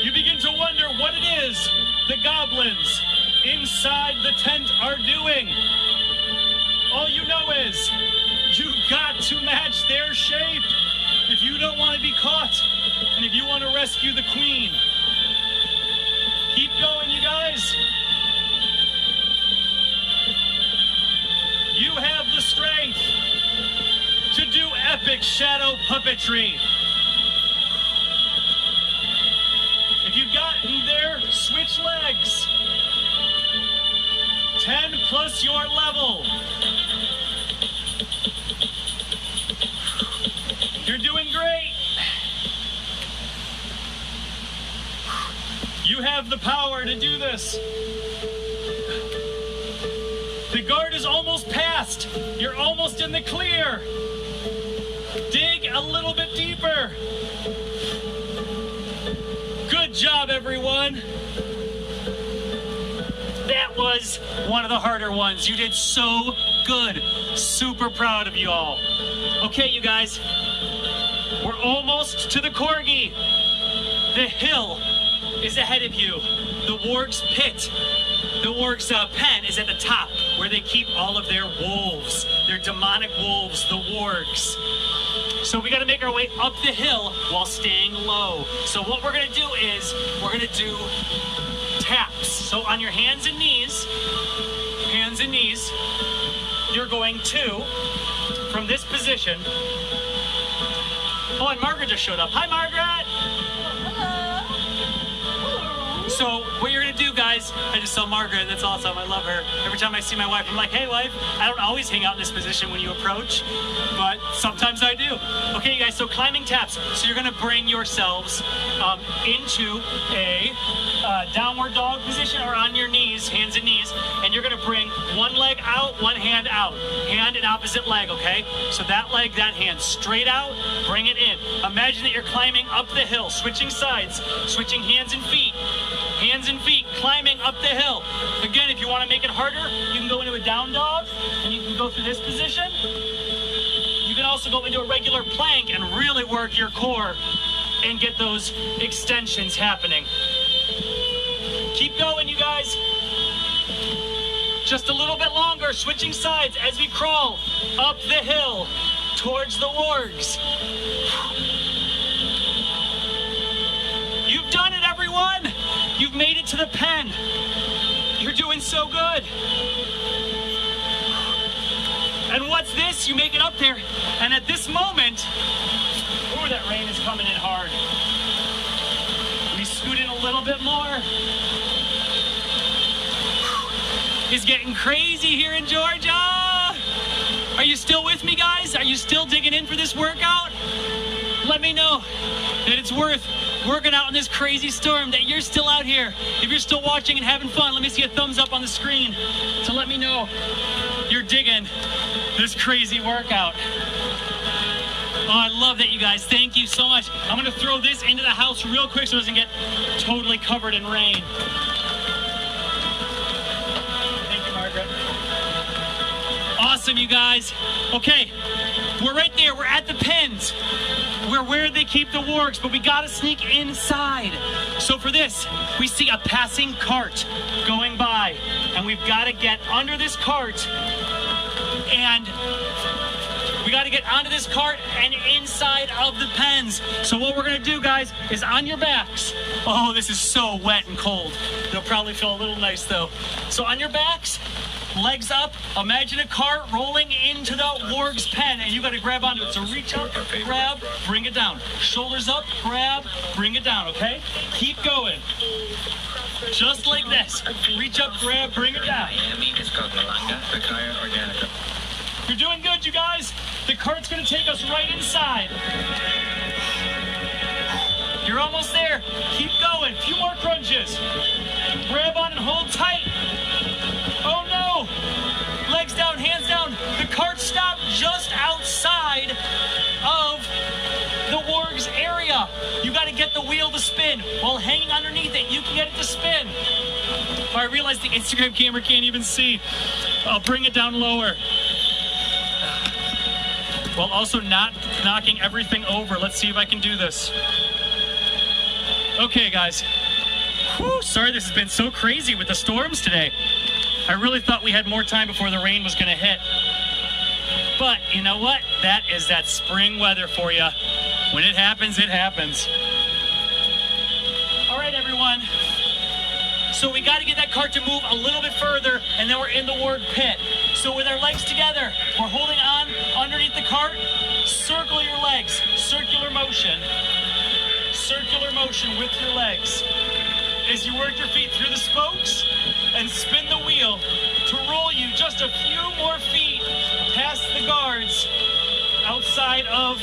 You begin to wonder what it is the goblins inside the tent are doing. All you know is you've got to match their shape if you don't want to be caught and if you want to rescue the queen. Keep going, you guys. You have the strength to do epic shadow puppetry. If you've gotten there, switch legs. 10 plus your level. You're doing great. You have the power to do this. The guard is almost past. You're almost in the clear. Dig a little bit deeper. Good job, everyone. That was one of the harder ones. You did so good. Super proud of you all. Okay, you guys, we're almost to the corgi. The hill is ahead of you. The warg's pit, the warg's pen is at the top where they keep all of their wolves, their demonic wolves, the wargs. So we got to make our way up the hill while staying low. So what we're going to do is we're going to do taps. So on your hands and knees, you're going to, from this position. Oh, and Margaret just showed up. Hi, Margaret. So what you're gonna do, guys, I just saw Margaret, that's awesome, I love her. Every time I see my wife, I'm like, hey wife, I don't always hang out in this position when you approach, but sometimes I do. Okay, you guys, so climbing taps. So you're gonna bring yourselves into a downward dog position or on your knees, hands and knees, and you're gonna bring one leg out, one hand out. Hand and opposite leg, okay? So that leg, that hand, straight out, bring it in. Imagine that you're climbing up the hill, switching sides, switching hands and feet. Hands and feet, climbing up the hill. Again, if you want to make it harder, you can go into a down dog, and you can go through this position. You can also go into a regular plank and really work your core and get those extensions happening. Keep going, you guys. Just a little bit longer, switching sides as we crawl up the hill towards the wargs. You've done it, everyone. You've made it to the pen. You're doing so good. And what's this? You make it up there. And at this moment, ooh, that rain is coming in hard. We scoot in a little bit more. It's getting crazy here in Georgia. Are you still with me, guys? Are you still digging in for this workout? Let me know that it's worth working out in this crazy storm, that you're still out here. If you're still watching and having fun, let me see a thumbs up on the screen to let me know you're digging this crazy workout. Oh, I love that, you guys. Thank you so much. I'm going to throw this into the house real quick so it doesn't get totally covered in rain. Thank you, Margaret. Awesome. awesome, you guys. Okay, we're right there. We're at the pens. We're where they keep the wargs, but we gotta sneak inside. So for this, we see a passing cart going by, and we've gotta get under this cart, and we gotta get onto this cart and inside of the pens. So what we're gonna do, guys, is on your backs. Oh, this is so wet and cold. It'll probably feel a little nice though. So on your backs, legs up, imagine a cart rolling into the warg's pen, and you gotta grab onto it. So reach up, grab, bring it down. Shoulders up, grab, bring it down, okay? Keep going. Just like this. Reach up, grab, bring it down. You're doing good, you guys. The cart's gonna take us right inside. You're almost there. Keep going. A few more crunches. Grab on and hold tight. Oh no! Legs down, hands down. The cart stopped just outside of the warg's area. You gotta get the wheel to spin. While hanging underneath it, you can get it to spin. Oh, I realize the Instagram camera can't even see. I'll bring it down lower. While also not knocking everything over. Let's see if I can do this. Okay, guys. Whew, sorry this has been so crazy with the storms today. I really thought we had more time before the rain was gonna hit. But you know what? That is that spring weather for you. When it happens, it happens. All right, everyone. So we gotta get that cart to move a little bit further, and then we're in the warg pit. So with our legs together, we're holding on underneath the cart. Circle your legs, circular motion. Circular motion with your legs. As you work your feet through the spokes and spin the wheel to roll you just a few more feet past the guards outside of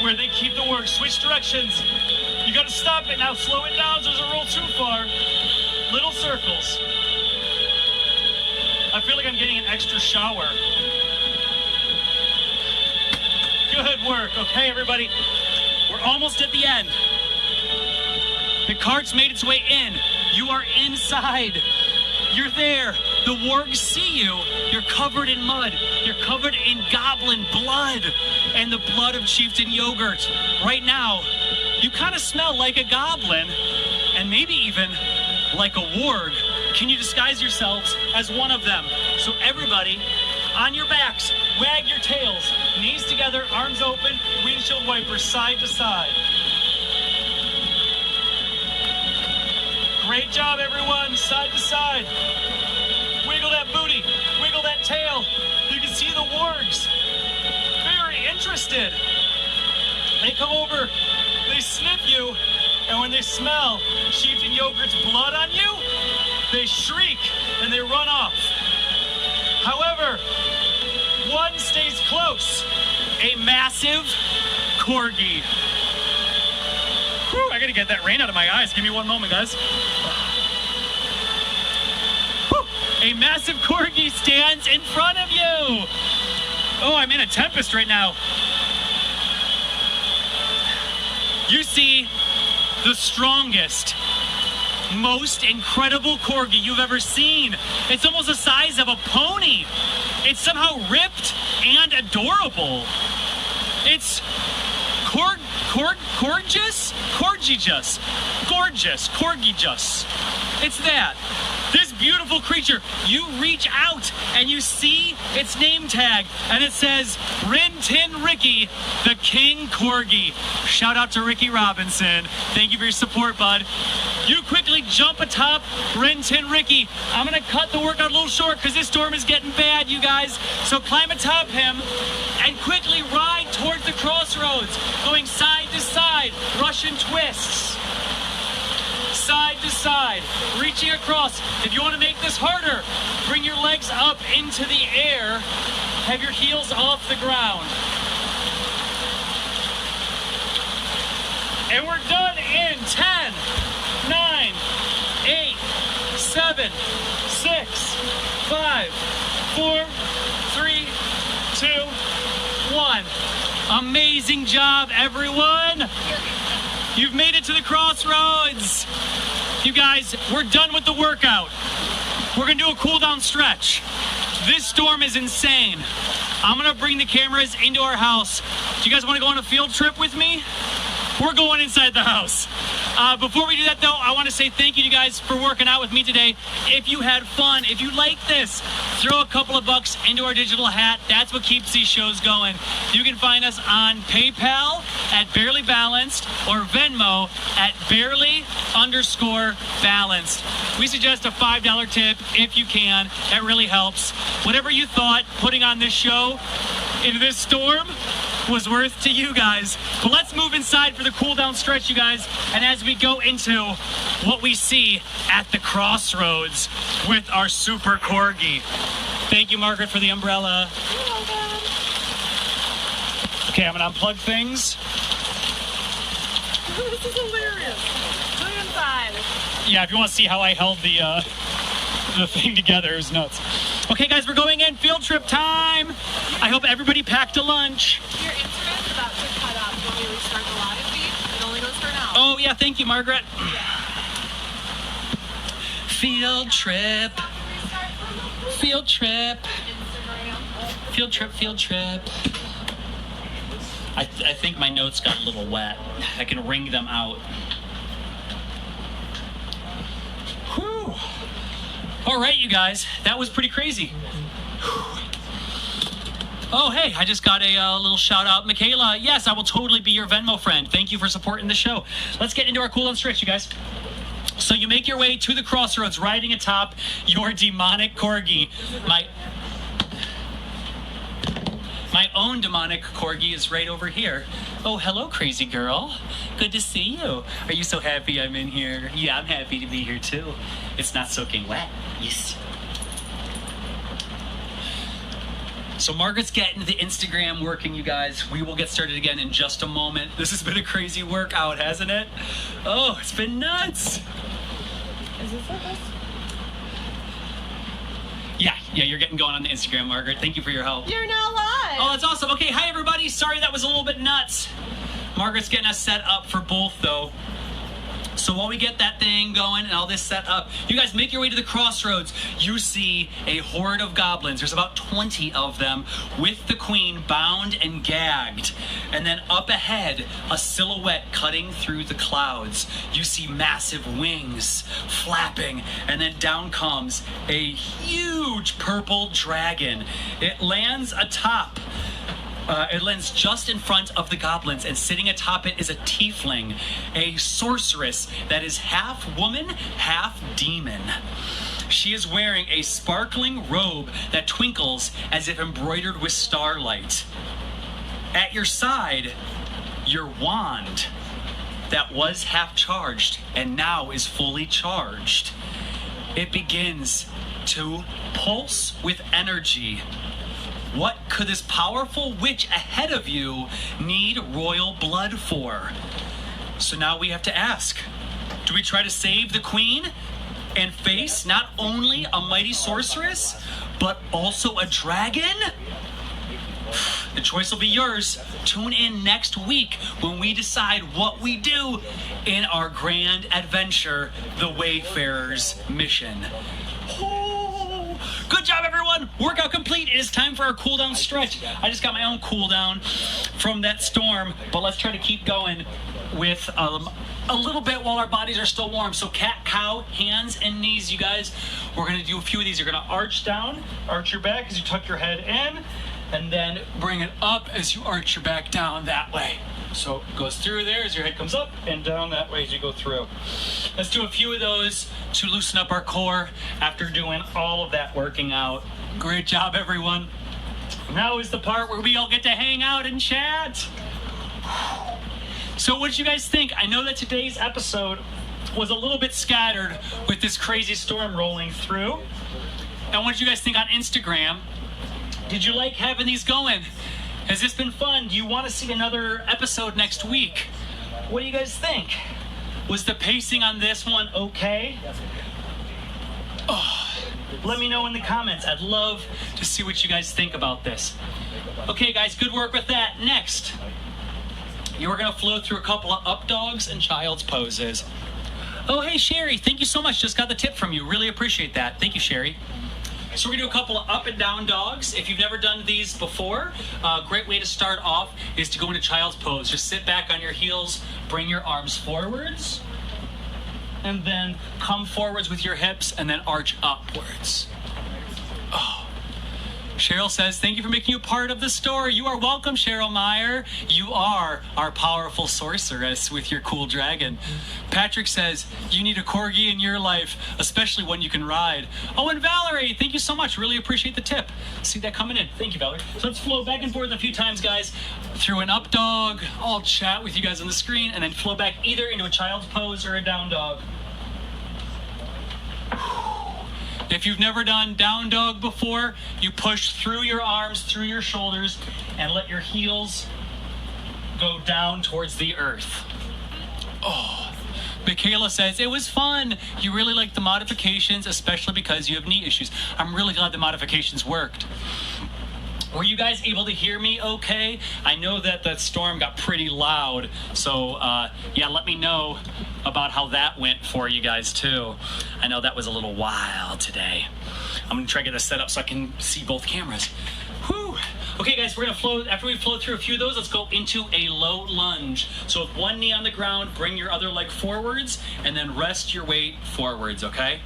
where they keep the warg. Switch directions. You gotta stop it now, slow it down so it doesn't roll too far. Little circles. I feel like I'm getting an extra shower. Good work. Okay, everybody. We're almost at the end. The cart's made its way in. You are inside. You're there. The wargs see you. You're covered in mud. You're covered in goblin blood and the blood of chieftain yogurt. Right now, you kind of smell like a goblin and maybe even like a warg. Can you disguise yourselves as one of them? So everybody, on your backs, wag your tails, knees together, arms open, windshield wipers side to side. Great job, everyone, side to side. Wiggle that booty, wiggle that tail. You can see the wargs, very interested. They come over, they sniff you, and when they smell chieftain yogurt's blood on you, they shriek and they run off. However, one stays close, a massive corgi. Whew, I gotta get that rain out of my eyes. Give me one moment, guys. Whew, a massive corgi stands in front of you. Oh, I'm in a tempest right now. You see the strongest, most incredible corgi you've ever seen. It's almost the size of a pony. It's somehow ripped and adorable. It's gorgeous. It's that. This beautiful creature, you reach out and you see its name tag, and it says Rin Tin Ricky, the King Corgi. Shout out to Ricky Robinson. Thank you for your support, bud. You quickly jump atop Rin Tin Ricky. I'm gonna cut the workout a little short because this storm is getting bad, you guys. So climb atop him and quickly ride towards the crossroads, going side to side, Russian twists. Side to side, reaching across. If you want to make this harder, bring your legs up into the air. Have your heels off the ground. And we're done in 10, 9, 8, 7, 6, 5, 4, 3, 2, 1. Amazing job, everyone. You've made it to the crossroads. You guys, we're done with the workout. We're gonna do a cool down stretch. This storm is insane. I'm gonna bring the cameras into our house. Do you guys want to go on a field trip with me? We're going inside the house. Before we do that, though, I want to say thank you to you guys for working out with me today. If you had fun, if you like this, throw a couple of bucks into our digital hat. That's what keeps these shows going. You can find us on PayPal at Barely Balanced or Venmo at Barely_Balanced. We suggest a $5 tip if you can. That really helps. Whatever you thought putting on this show in this storm was worth to you guys. But let's move inside for the cool down stretch, you guys. And as we go into what we see at the crossroads with our super corgi. Thank you, Margaret, for the umbrella. You're welcome. Okay, I'm gonna unplug things. This is hilarious. Go inside. Yeah, if you want to see how I held the thing together, it was nuts. Okay, guys, we're going in. Field trip time. I hope everybody packed a lunch. Your Instagram's about to cut off when we restart the live feed. It only goes for an hour. Oh, yeah, thank you, Margaret. Yeah. Field trip. Field trip. Instagram. Field trip, field trip. I think my notes got a little wet. I can wring them out. Whew. All right, you guys. That was pretty crazy. Whew. Oh, hey, I just got a little shout out. Michaela, yes, I will totally be your Venmo friend. Thank you for supporting the show. Let's get into our cool down stretch, you guys. So you make your way to the crossroads riding atop your demonic corgi. My own demonic corgi is right over here. Oh, hello, crazy girl. Good to see you. Are you so happy I'm in here? Yeah, I'm happy to be here too. It's not soaking wet. Yes. So Margaret's getting the Instagram working, you guys. We will get started again in just a moment. This has been a crazy workout, hasn't it? Oh, it's been nuts. Is this circus? Yeah, you're getting going on the Instagram, Margaret. Thank you for your help. You're now live. Oh, that's awesome. Okay, hi everybody. Sorry that was a little bit nuts. Margaret's getting us set up for both though. So while we get that thing going and all this set up, you guys make your way to the crossroads. You see a horde of goblins. There's about 20 of them with the queen bound and gagged. And then up ahead, a silhouette cutting through the clouds. You see massive wings flapping, and then down comes a huge purple dragon. It lands atop. It lands just in front of the goblins, and sitting atop it is a tiefling, a sorceress that is half woman, half demon. She is wearing a sparkling robe that twinkles as if embroidered with starlight. At your side, your wand that was half charged and now is fully charged. It begins to pulse with energy. What could this powerful witch ahead of you need royal blood for? So now we have to ask, do we try to save the queen and face not only a mighty sorceress, but also a dragon? The choice will be yours. Tune in next week when we decide what we do in our grand adventure, The Wayfarer's Mission. Good job, everyone. Workout complete. It is time for our cool down stretch. I just got my own cool down from that storm, but let's try to keep going with a little bit while our bodies are still warm. So cat, cow, hands and knees, you guys. We're going to do a few of these. You're going to arch down, arch your back as you tuck your head in, and then bring it up as you arch your back down that way. So it goes through there as your head comes up and down that way as you go through. Let's do a few of those to loosen up our core after doing all of that working out. Great job, everyone. Now is the part where we all get to hang out and chat. So what did you guys think? I know that today's episode was a little bit scattered with this crazy storm rolling through. And what did you guys think on Instagram? Did you like having these going? Has this been fun? Do you want to see another episode next week? What do you guys think? Was the pacing on this one okay? Oh, let me know in the comments. I'd love to see what you guys think about this. Okay, guys, good work with that. Next, you're going to flow through a couple of up dogs and child's poses. Oh, hey, Sherry, thank you so much. Just got the tip from you. Really appreciate that. Thank you, Sherry. So we're gonna do a couple of up and down dogs. If you've never done these before, a great way to start off is to go into child's pose. Just sit back on your heels, bring your arms forwards, and then come forwards with your hips and then arch upwards. Oh. Cheryl says, thank you for making you part of the story. You are welcome, Cheryl Meyer. You are our powerful sorceress with your cool dragon. Patrick says, you need a corgi in your life, especially one you can ride. Oh, and Valerie, thank you so much. Really appreciate the tip. See that coming in. Thank you, Valerie. So let's flow back and forth a few times, guys. Through an up dog. I'll chat with you guys on the screen and then flow back either into a child's pose or a down dog. If you've never done down dog before, you push through your arms, through your shoulders, and let your heels go down towards the earth. Oh, Michaela says, it was fun. You really liked the modifications, especially because you have knee issues. I'm really glad the modifications worked. Were you guys able to hear me okay? I know that the storm got pretty loud, so yeah, let me know about how that went for you guys too. I know that was a little wild today. I'm gonna try to get this set up so I can see both cameras. Whew. Okay guys, we're gonna flow, after we flow through a few of those, let's go into a low lunge. So with one knee on the ground, bring your other leg forwards, and then rest your weight forwards, okay?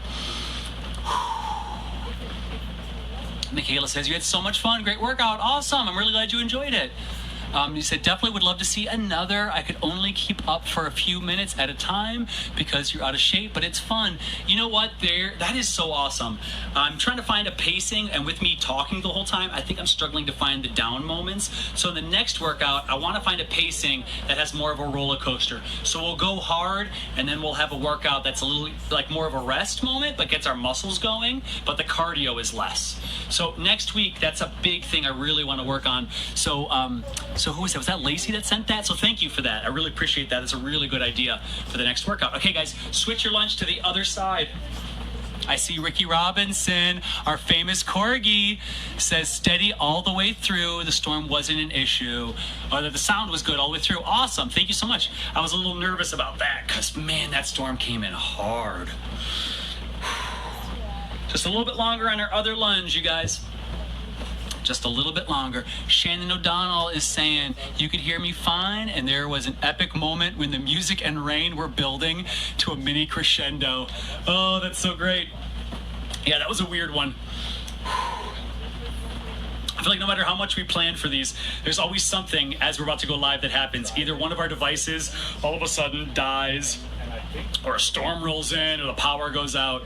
Michaela says, you had so much fun. Great workout. Awesome. I'm really glad you enjoyed it. You said, definitely would love to see another. I could only keep up for a few minutes at a time because you're out of shape, but it's fun. You know what? That is so awesome. I'm trying to find a pacing, and with me talking the whole time, I think I'm struggling to find the down moments. So in the next workout, I want to find a pacing that has more of a roller coaster. So we'll go hard, and then we'll have a workout that's a little like more of a rest moment, but gets our muscles going, but the cardio is less. So next week, that's a big thing I really want to work on. So who was that? Was that Lacey that sent that? So thank you for that. I really appreciate that. It's a really good idea for the next workout. Okay, guys, switch your lunge to the other side. I see Ricky Robinson, our famous corgi, says steady all the way through. The storm wasn't an issue. Or that the sound was good all the way through. Awesome. Thank you so much. I was a little nervous about that because, man, that storm came in hard. Just a little bit longer on our other lunge, you guys. Just a little bit longer. Shannon O'Donnell is saying, you could hear me fine, and there was an epic moment when the music and rain were building to a mini crescendo. Oh, that's so great. Yeah, that was a weird one. I feel like no matter how much we plan for these, there's always something as we're about to go live that happens. Either one of our devices all of a sudden dies, or a storm rolls in, or the power goes out.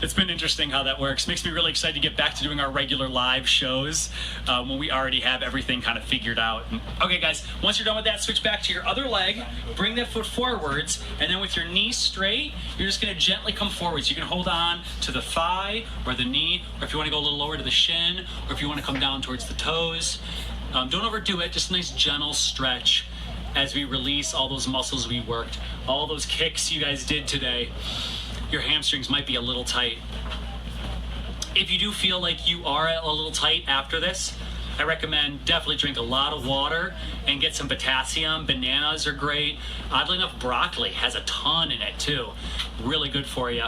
It's been interesting how that works. Makes me really excited to get back to doing our regular live shows when we already have everything kind of figured out. Okay, guys, once you're done with that, switch back to your other leg, bring that foot forwards, and then with your knee straight, you're just going to gently come forwards. You can hold on to the thigh or the knee, or if you want to go a little lower to the shin, or if you want to come down towards the toes. Don't overdo it, just a nice gentle stretch as we release all those muscles we worked, all those kicks you guys did today. Your hamstrings might be a little tight. If you do feel like you are a little tight after this, I recommend definitely drink a lot of water and get some potassium. Bananas are great. Oddly enough, broccoli has a ton in it too. Really good for you.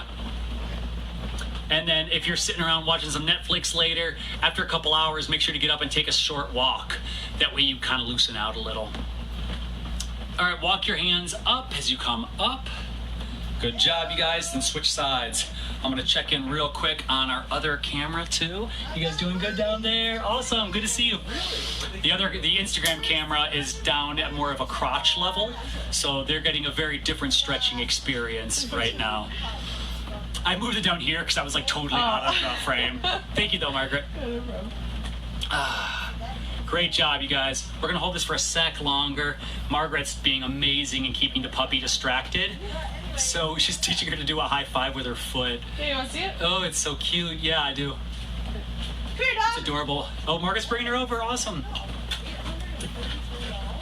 And then if you're sitting around watching some Netflix later, after a couple hours, make sure to get up and take a short walk. That way you kind of loosen out a little. All right, walk your hands up as you come up. Good job, you guys. Then switch sides. I'm gonna check in real quick on our other camera too. You guys doing good down there? Awesome, good to see you. The Instagram camera is down at more of a crotch level, so they're getting a very different stretching experience right now. I moved it down here because I was like totally out of the frame. Thank you though, Margaret. Great job, you guys. We're gonna hold this for a sec longer. Margaret's being amazing in keeping the puppy distracted. So she's teaching her to do a high five with her foot. Hey, you want to see it? Oh, it's so cute. Yeah, I do. Come here, dog. It's adorable. Oh, Margaret's bringing her over. Awesome.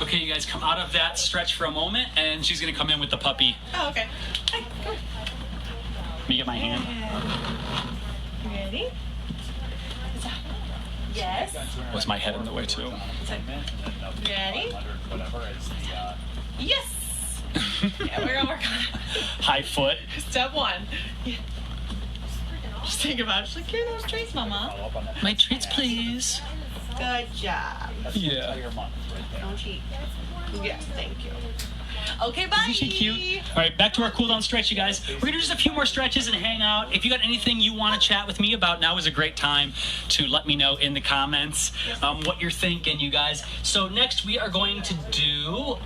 Okay, you guys come out of that stretch for a moment, and she's gonna come in with the puppy. Oh, okay. Hey, come here. Let me get my hand. You ready? Yes. Was my head in the way too? Ready? Yes. Yeah, we're gonna work on it. High foot. Step one. Yeah. Just think about it. She's like, here are those treats, Mama. My treats, please. Good job. Yeah. Don't cheat. Yes, thank you. Okay, bye. Isn't she cute? All right, back to our cool down stretch, you guys. We're gonna do just a few more stretches and hang out. If you got anything you want to chat with me about, now is a great time to let me know in the comments what you're thinking, you guys. So next we are going to do,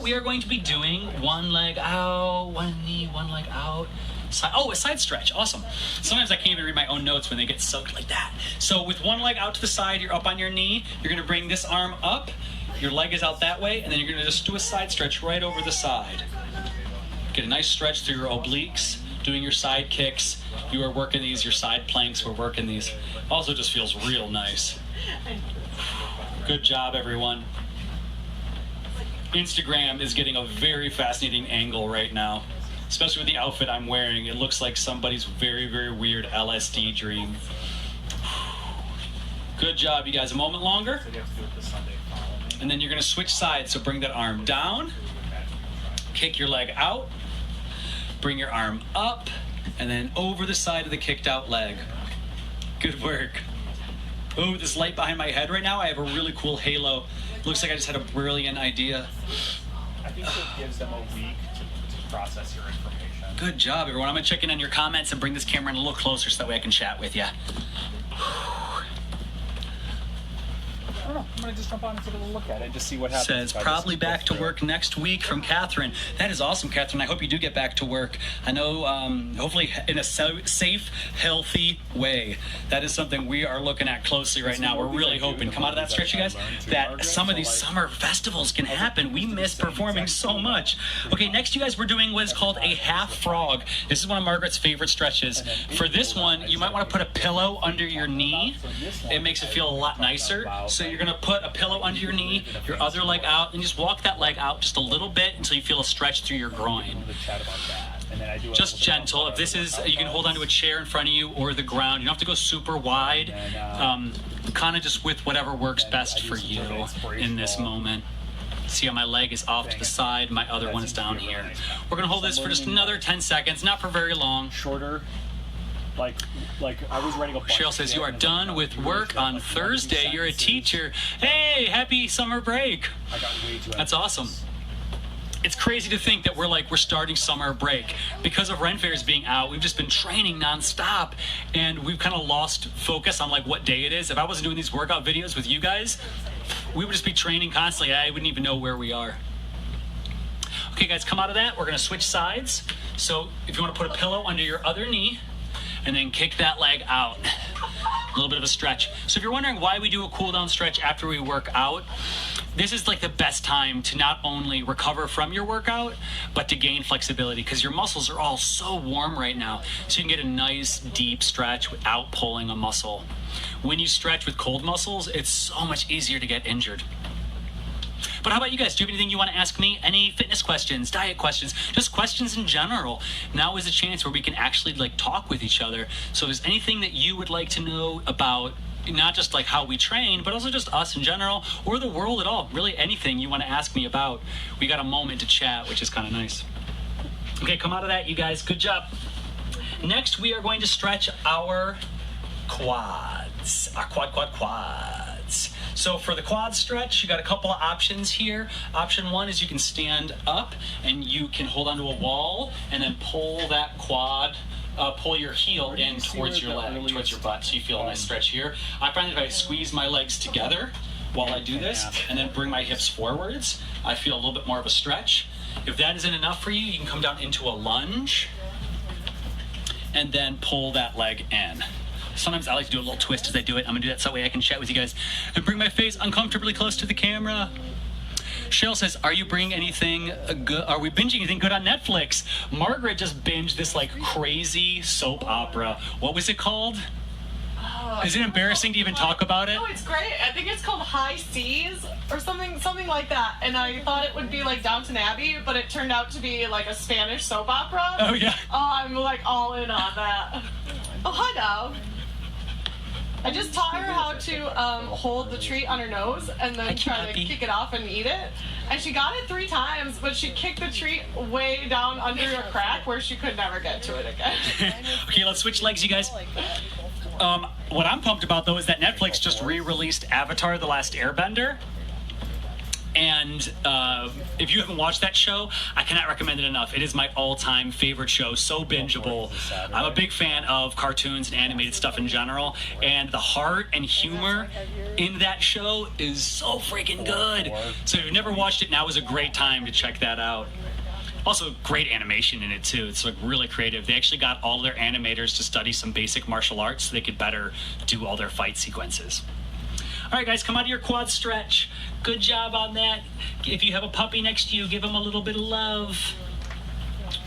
we are going to be doing one leg out, one knee, one leg out. A side stretch. Awesome. Sometimes I can't even read my own notes when they get soaked like that. So with one leg out to the side, you're up on your knee. You're going to bring this arm up. Your leg is out that way, and then you're going to just do a side stretch right over the side. Get a nice stretch through your obliques, doing your side kicks. You are working these, your side planks, we're working these. Also just feels real nice. Good job, everyone. Instagram is getting a very fascinating angle right now, especially with the outfit I'm wearing. It looks like somebody's very, very weird LSD dream. Good job, you guys. A moment longer. And then you're going to switch sides. So bring that arm down, kick your leg out, bring your arm up, and then over the side of the kicked out leg. Good work. Oh, this light behind my head right now, I have a really cool halo. Looks like I just had a brilliant idea. I think it gives them a week to process your information. Good job, everyone. I'm going to check in on your comments and bring this camera in a little closer so that way I can chat with you. I don't know. I'm going to just jump on and take a little look at it and just see what happens. Says probably back to work next week from Catherine. That is awesome, Catherine. I hope you do get back to work. I know, hopefully in a safe, healthy way. That is something we are looking at closely right now. We're really hoping, come out of that stretch, you guys, that some of these summer festivals can happen. We miss performing so much. Okay, next, you guys, we're doing what is called a half frog. This is one of Margaret's favorite stretches. For this one, you might want to put a pillow under your knee. It makes it feel a lot nicer. So you're going to put a pillow under your knee, your other leg out, and just walk that leg out just a little bit until you feel a stretch through your groin. Just gentle. If this is, you can hold onto a chair in front of you or the ground. You don't have to go super wide. Kind of just with whatever works best for you in this moment. See how my leg is off to the side, my other one is down here. We're going to hold this for just another 10 seconds, not for very long. Shorter. Like I was writing a bunch. Cheryl says, you are done with work on Thursday. You're a teacher. Hey, happy summer break. That's awesome. It's crazy to think that we're starting summer break. Because of Ren Fairs being out, we've just been training nonstop, and we've kind of lost focus on like what day it is. If I wasn't doing these workout videos with you guys, we would just be training constantly. I wouldn't even know where we are. Okay, guys, come out of that. We're going to switch sides. So if you want to put a pillow under your other knee, and then kick that leg out. A little bit of a stretch. So if you're wondering why we do a cool down stretch after we work out, this is like the best time to not only recover from your workout, but to gain flexibility, because your muscles are all so warm right now. So you can get a nice deep stretch without pulling a muscle. When you stretch with cold muscles, it's so much easier to get injured. But how about you guys? Do you have anything you want to ask me? Any fitness questions, diet questions, just questions in general? Now is a chance where we can actually talk with each other. So if there's anything that you would like to know about, not just like how we train, but also just us in general or the world at all, really anything you want to ask me about, we got a moment to chat, which is kind of nice. Okay, come out of that, you guys. Good job. Next, we are going to stretch our quads, our quads. So for the quad stretch, you got a couple of options here. Option one is you can stand up and you can hold onto a wall and then pull that quad, pull your heel in towards your leg, towards your butt, so you feel a nice stretch here. I find that if I squeeze my legs together while I do this and then bring my hips forwards, I feel a little bit more of a stretch. If that isn't enough for you, you can come down into a lunge and then pull that leg in. Sometimes I like to do a little twist as I do it. I'm going to do that so that way I can chat with you guys and bring my face uncomfortably close to the camera. Cheryl says, are you bringing anything good? Are we binging anything good on Netflix? Margaret just binged this crazy soap opera. What was it called? Is it embarrassing to even talk about it? No, it's great. I think it's called High Seas or something like that. And I thought it would be like Downton Abbey, but it turned out to be like a Spanish soap opera. Oh, yeah. Oh, I'm all in on that. Oh, hi, dog. I just taught her how to hold the treat on her nose and then try to kick it off and eat it. And she got it 3 times, but she kicked the treat way down under a crack where she could never get to it again. Okay, let's switch legs, you guys. What I'm pumped about, though, is that Netflix just re-released Avatar: The Last Airbender. And if you haven't watched that show, I cannot recommend it enough. It is my all-time favorite show, so bingeable. I'm a big fan of cartoons and animated stuff in general, and the heart and humor in that show is so freaking good. So if you've never watched it, now is a great time to check that out. Also, great animation in it, too. It's like really creative. They actually got all their animators to study some basic martial arts so they could better do all their fight sequences. All right, guys, come out of your quad stretch. Good job on that. If you have a puppy next to you, give him a little bit of love.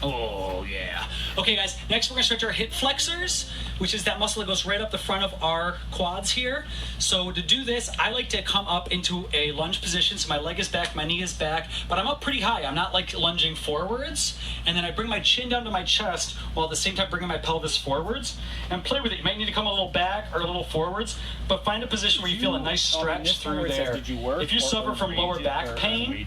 Oh, yeah. Okay, guys, next we're going to stretch our hip flexors, which is that muscle that goes right up the front of our quads here. So to do this, I like to come up into a lunge position. So my leg is back, my knee is back, but I'm up pretty high. I'm not like lunging forwards. And then I bring my chin down to my chest while at the same time bringing my pelvis forwards. And play with it. You might need to come a little back or a little forwards, but find a position where you feel a nice stretch through there. If you suffer from lower back pain,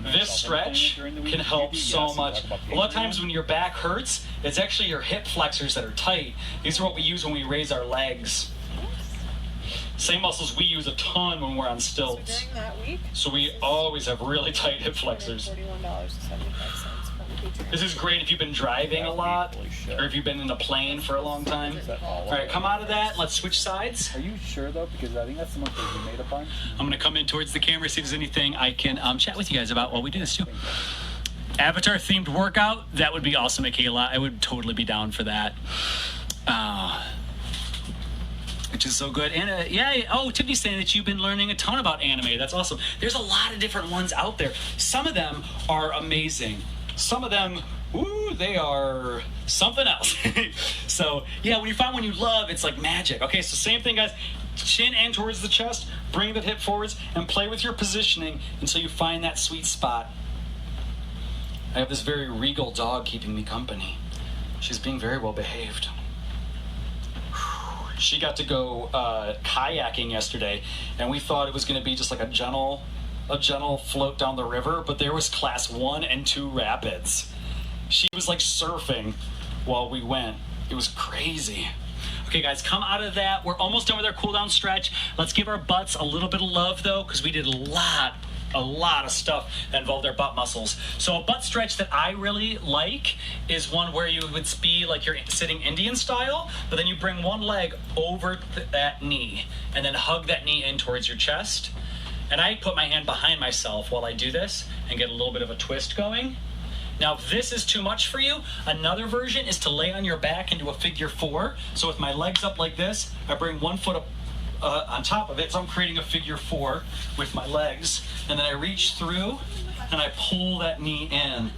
this stretch can help so much. A lot of times when your back hurts, it's actually your hip flexors that are tight. These are what we use when we raise our legs. Same muscles we use a ton when we're on stilts. During that week, So we always have really tight hip flexors. $41.75 This is great if you've been driving a lot, or if you've been in a plane for a long time. All right, come out of that. Let's switch sides. Are you sure though? Because I think that's the one that you made up on. I'm gonna come in towards the camera, see if there's anything I can chat with you guys about while we do this too. Avatar themed workout, that would be awesome, Michaela. I would totally be down for that. Which is so good. And Tiffany's saying that you've been learning a ton about anime. That's awesome. There's a lot of different ones out there. Some of them are amazing. Some of them, they are something else. So, yeah, when you find one you love, it's like magic. Okay, so same thing, guys. Chin and towards the chest, bring the hip forwards, and play with your positioning until you find that sweet spot. I have this very regal dog keeping me company. She's being very well behaved. She got to go kayaking yesterday, and we thought it was going to be just like a gentle float down the river, but there was class 1 and 2 rapids. She was like surfing while we went. It was crazy. Okay, guys, come out of that. We're almost done with our cool down stretch. Let's give our butts a little bit of love, though, because we did a lot of stuff that involved our butt muscles. So a butt stretch that I really like is one where you would be like you're sitting Indian style, but then you bring one leg over that knee and then hug that knee in towards your chest. And I put my hand behind myself while I do this and get a little bit of a twist going. Now, if this is too much for you, another version is to lay on your back into a figure 4. So with my legs up like this, I bring one foot up on top of it, so I'm creating a figure 4 with my legs, and then I reach through and I pull that knee in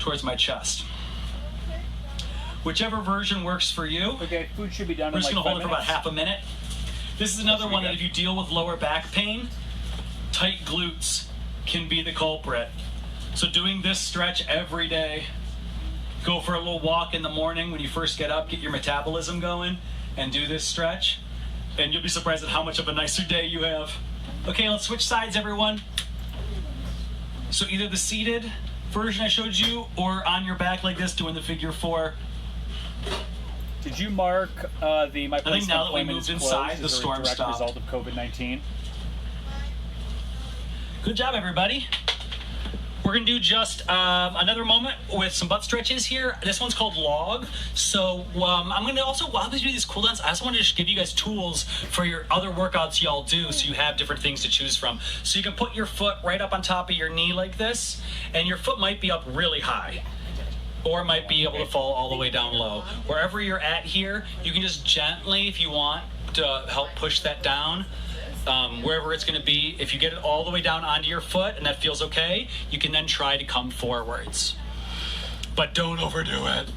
towards my chest. Whichever version works for you. Okay, food should be done We're in just like going to 5 hold it for about minutes. half a minute. This is another one that if you deal with lower back pain, tight glutes can be the culprit. So doing this stretch every day, go for a little walk in the morning when you first get up, get your metabolism going, and do this stretch, and you'll be surprised at how much of a nicer day you have. Okay, let's switch sides, everyone. So either the seated version I showed you, or on your back like this, doing the figure 4. Did you mark my place now that we employment moved is inside, closed the as a storm direct stopped. result of COVID-19? Good job, everybody. We're gonna do just another moment with some butt stretches here. This one's called log. So I'm gonna also, while we do these cool downs, I also want to just give you guys tools for your other workouts y'all do, so you have different things to choose from. So you can put your foot right up on top of your knee like this, and your foot might be up really high, or it might be able to fall all the way down low. Wherever you're at here, you can just gently, if you want, to help push that down. Wherever it's going to be, if you get it all the way down onto your foot and that feels okay, you can then try to come forwards. But don't overdo it.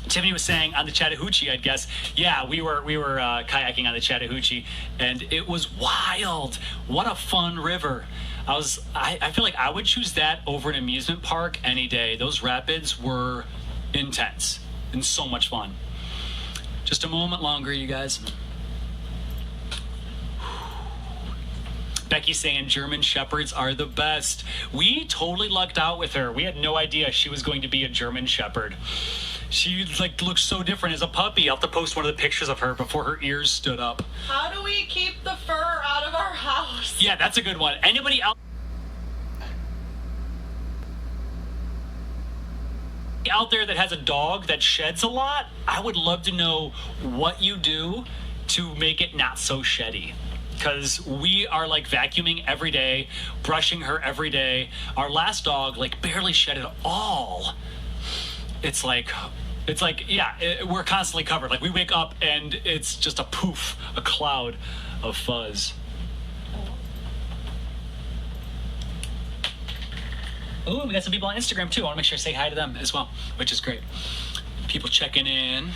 Tiffany was saying on the Chattahoochee, I'd guess, yeah, we were kayaking on the Chattahoochee, and it was wild. What a fun river. I feel like I would choose that over an amusement park any day. Those rapids were intense and so much fun. Just a moment longer, you guys. Becky saying German Shepherds are the best. We totally lucked out with her. We had no idea she was going to be a German Shepherd. She like looks so different as a puppy. I'll have to post one of the pictures of her before her ears stood up. How do we keep the fur out of our house? Yeah, that's a good one. Anybody out there that has a dog that sheds a lot, I would love to know what you do to make it not so sheddy. Because we are like vacuuming every day, brushing her every day. Our last dog like barely shed at all. It's like, yeah, we're constantly covered. Like we wake up and it's just a poof, a cloud of fuzz. Ooh, we got some people on Instagram too. I want to make sure I say hi to them as well, which is great. People checking in.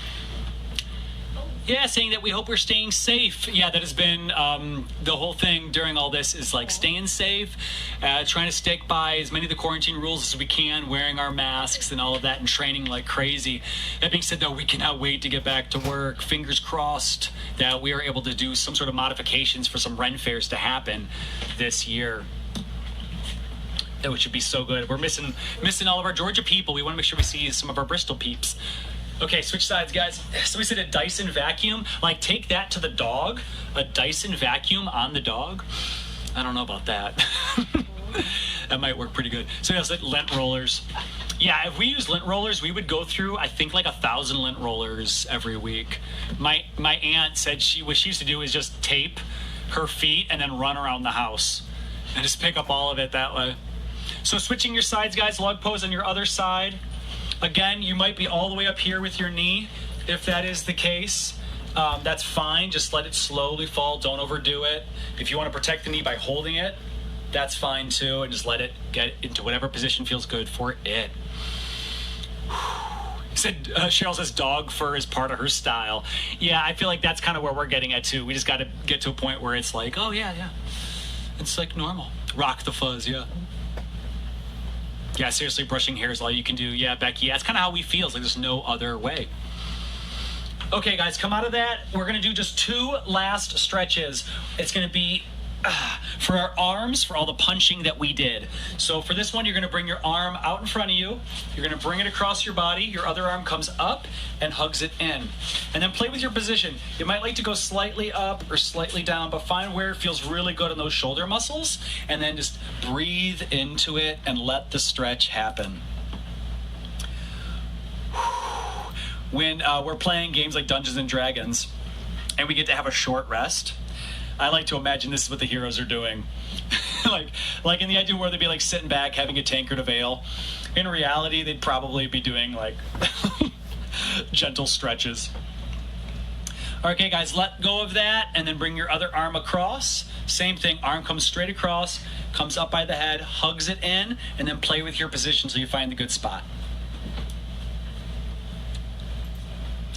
Yeah, saying that we hope we're staying safe. Yeah, that has been the whole thing during all this is like staying safe, trying to stick by as many of the quarantine rules as we can, wearing our masks and all of that, and training like crazy. That being said, though, we cannot wait to get back to work. Fingers crossed that we are able to do some sort of modifications for some Ren fairs to happen this year. That would be so good. We're missing all of our Georgia people. We want to make sure we see some of our Bristol peeps. Okay, switch sides, guys. So we said a Dyson vacuum. Like, take that to the dog. A Dyson vacuum on the dog. I don't know about that. That might work pretty good. So yes, lint rollers. Yeah, if we use lint rollers, we would go through, I think, like 1,000 lint rollers every week. My aunt said what she used to do is just tape her feet and then run around the house and just pick up all of it that way. So switching your sides, guys, log pose on your other side. Again, you might be all the way up here with your knee. If that is the case, that's fine. Just let it slowly fall. Don't overdo it. If you want to protect the knee by holding it, that's fine too. And just let it get into whatever position feels good for it. Cheryl says dog fur is part of her style. Yeah, I feel like that's kind of where we're getting at too. We just got to get to a point where it's like, oh yeah. It's like normal. Rock the fuzz, yeah. Yeah, seriously, brushing hair is all you can do. Yeah, Becky, yeah, it's kind of how we feel. It's like there's no other way. Okay, guys, come out of that. We're going to do just 2 last stretches. It's going to be for our arms, for all the punching that we did. So for this one, you're going to bring your arm out in front of you. You're going to bring it across your body. Your other arm comes up and hugs it in. And then play with your position. You might like to go slightly up or slightly down, but find where it feels really good on those shoulder muscles. And then just breathe into it and let the stretch happen. When we're playing games like Dungeons and Dragons, and we get to have a short rest, I like to imagine this is what the heroes are doing. like in the idea where they'd be like sitting back having a tankard of ale. In reality, they'd probably be doing like gentle stretches. Okay, guys, let go of that and then bring your other arm across. Same thing, arm comes straight across, comes up by the head, hugs it in, and then play with your position till you find the good spot.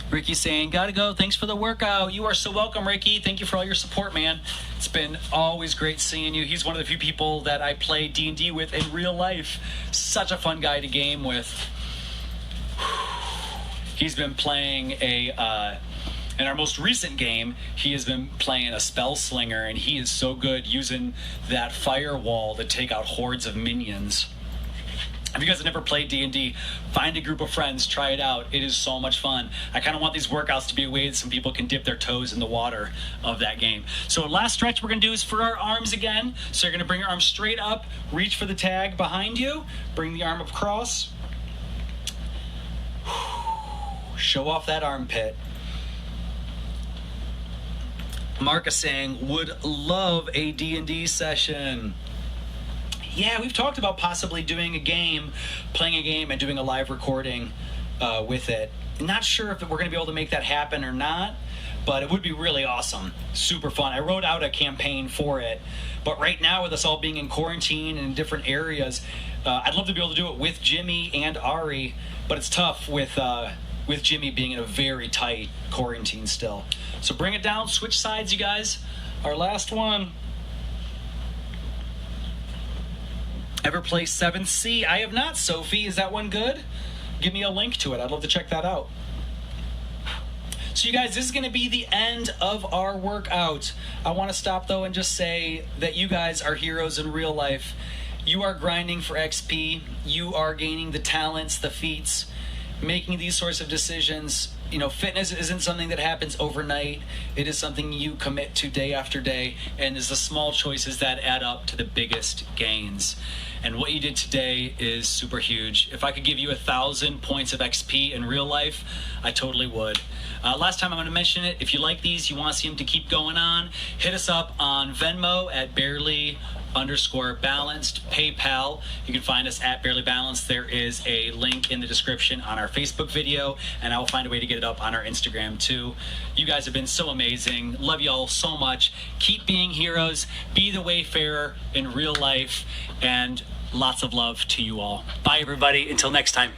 Ricky's saying, gotta go. Thanks for the workout. You are so welcome, Ricky. Thank you for all your support, man. It's been always great seeing you. He's one of the few people that I play D&D with in real life. Such a fun guy to game with. He's been playing in our most recent game, he has been playing a spell slinger, and he is so good using that firewall to take out hordes of minions. If you guys have never played D&D, find a group of friends, try it out. It is so much fun. I kind of want these workouts to be a way that some people can dip their toes in the water of that game. So last stretch we're going to do is for our arms again. So you're going to bring your arm straight up, reach for the tag behind you, bring the arm across. Show off that armpit. Mark is saying, would love a D&D session. Yeah, we've talked about possibly doing a game, playing a game and doing a live recording with it. Not sure if we're going to be able to make that happen or not, but it would be really awesome. Super fun. I wrote out a campaign for it, but right now with us all being in quarantine and in different areas, I'd love to be able to do it with Jimmy and Ari, but it's tough with Jimmy being in a very tight quarantine still. So bring it down, switch sides, you guys. Our last one. Ever play 7th Sea? I have not, Sophie. Is that one good? Give me a link to it. I'd love to check that out. So you guys, this is going to be the end of our workout. I want to stop though and just say that you guys are heroes in real life. You are grinding for XP. You are gaining the talents, the feats, making these sorts of decisions. You know, fitness isn't something that happens overnight. It is something you commit to day after day, and it's the small choices that add up to the biggest gains. And what you did today is super huge. If I could give you 1,000 points of XP in real life, I totally would. Last time I'm going to mention it. If you like these, you want to see them to keep going on, hit us up on Venmo at barely_balanced, PayPal. You can find us at Barely Balanced. There is a link in the description on our Facebook video, and I will find a way to get it up on our Instagram too. You guys have been so amazing. Love you all so much. Keep being heroes. Be the wayfarer in real life, and lots of love to you all. Bye, everybody. Until next time.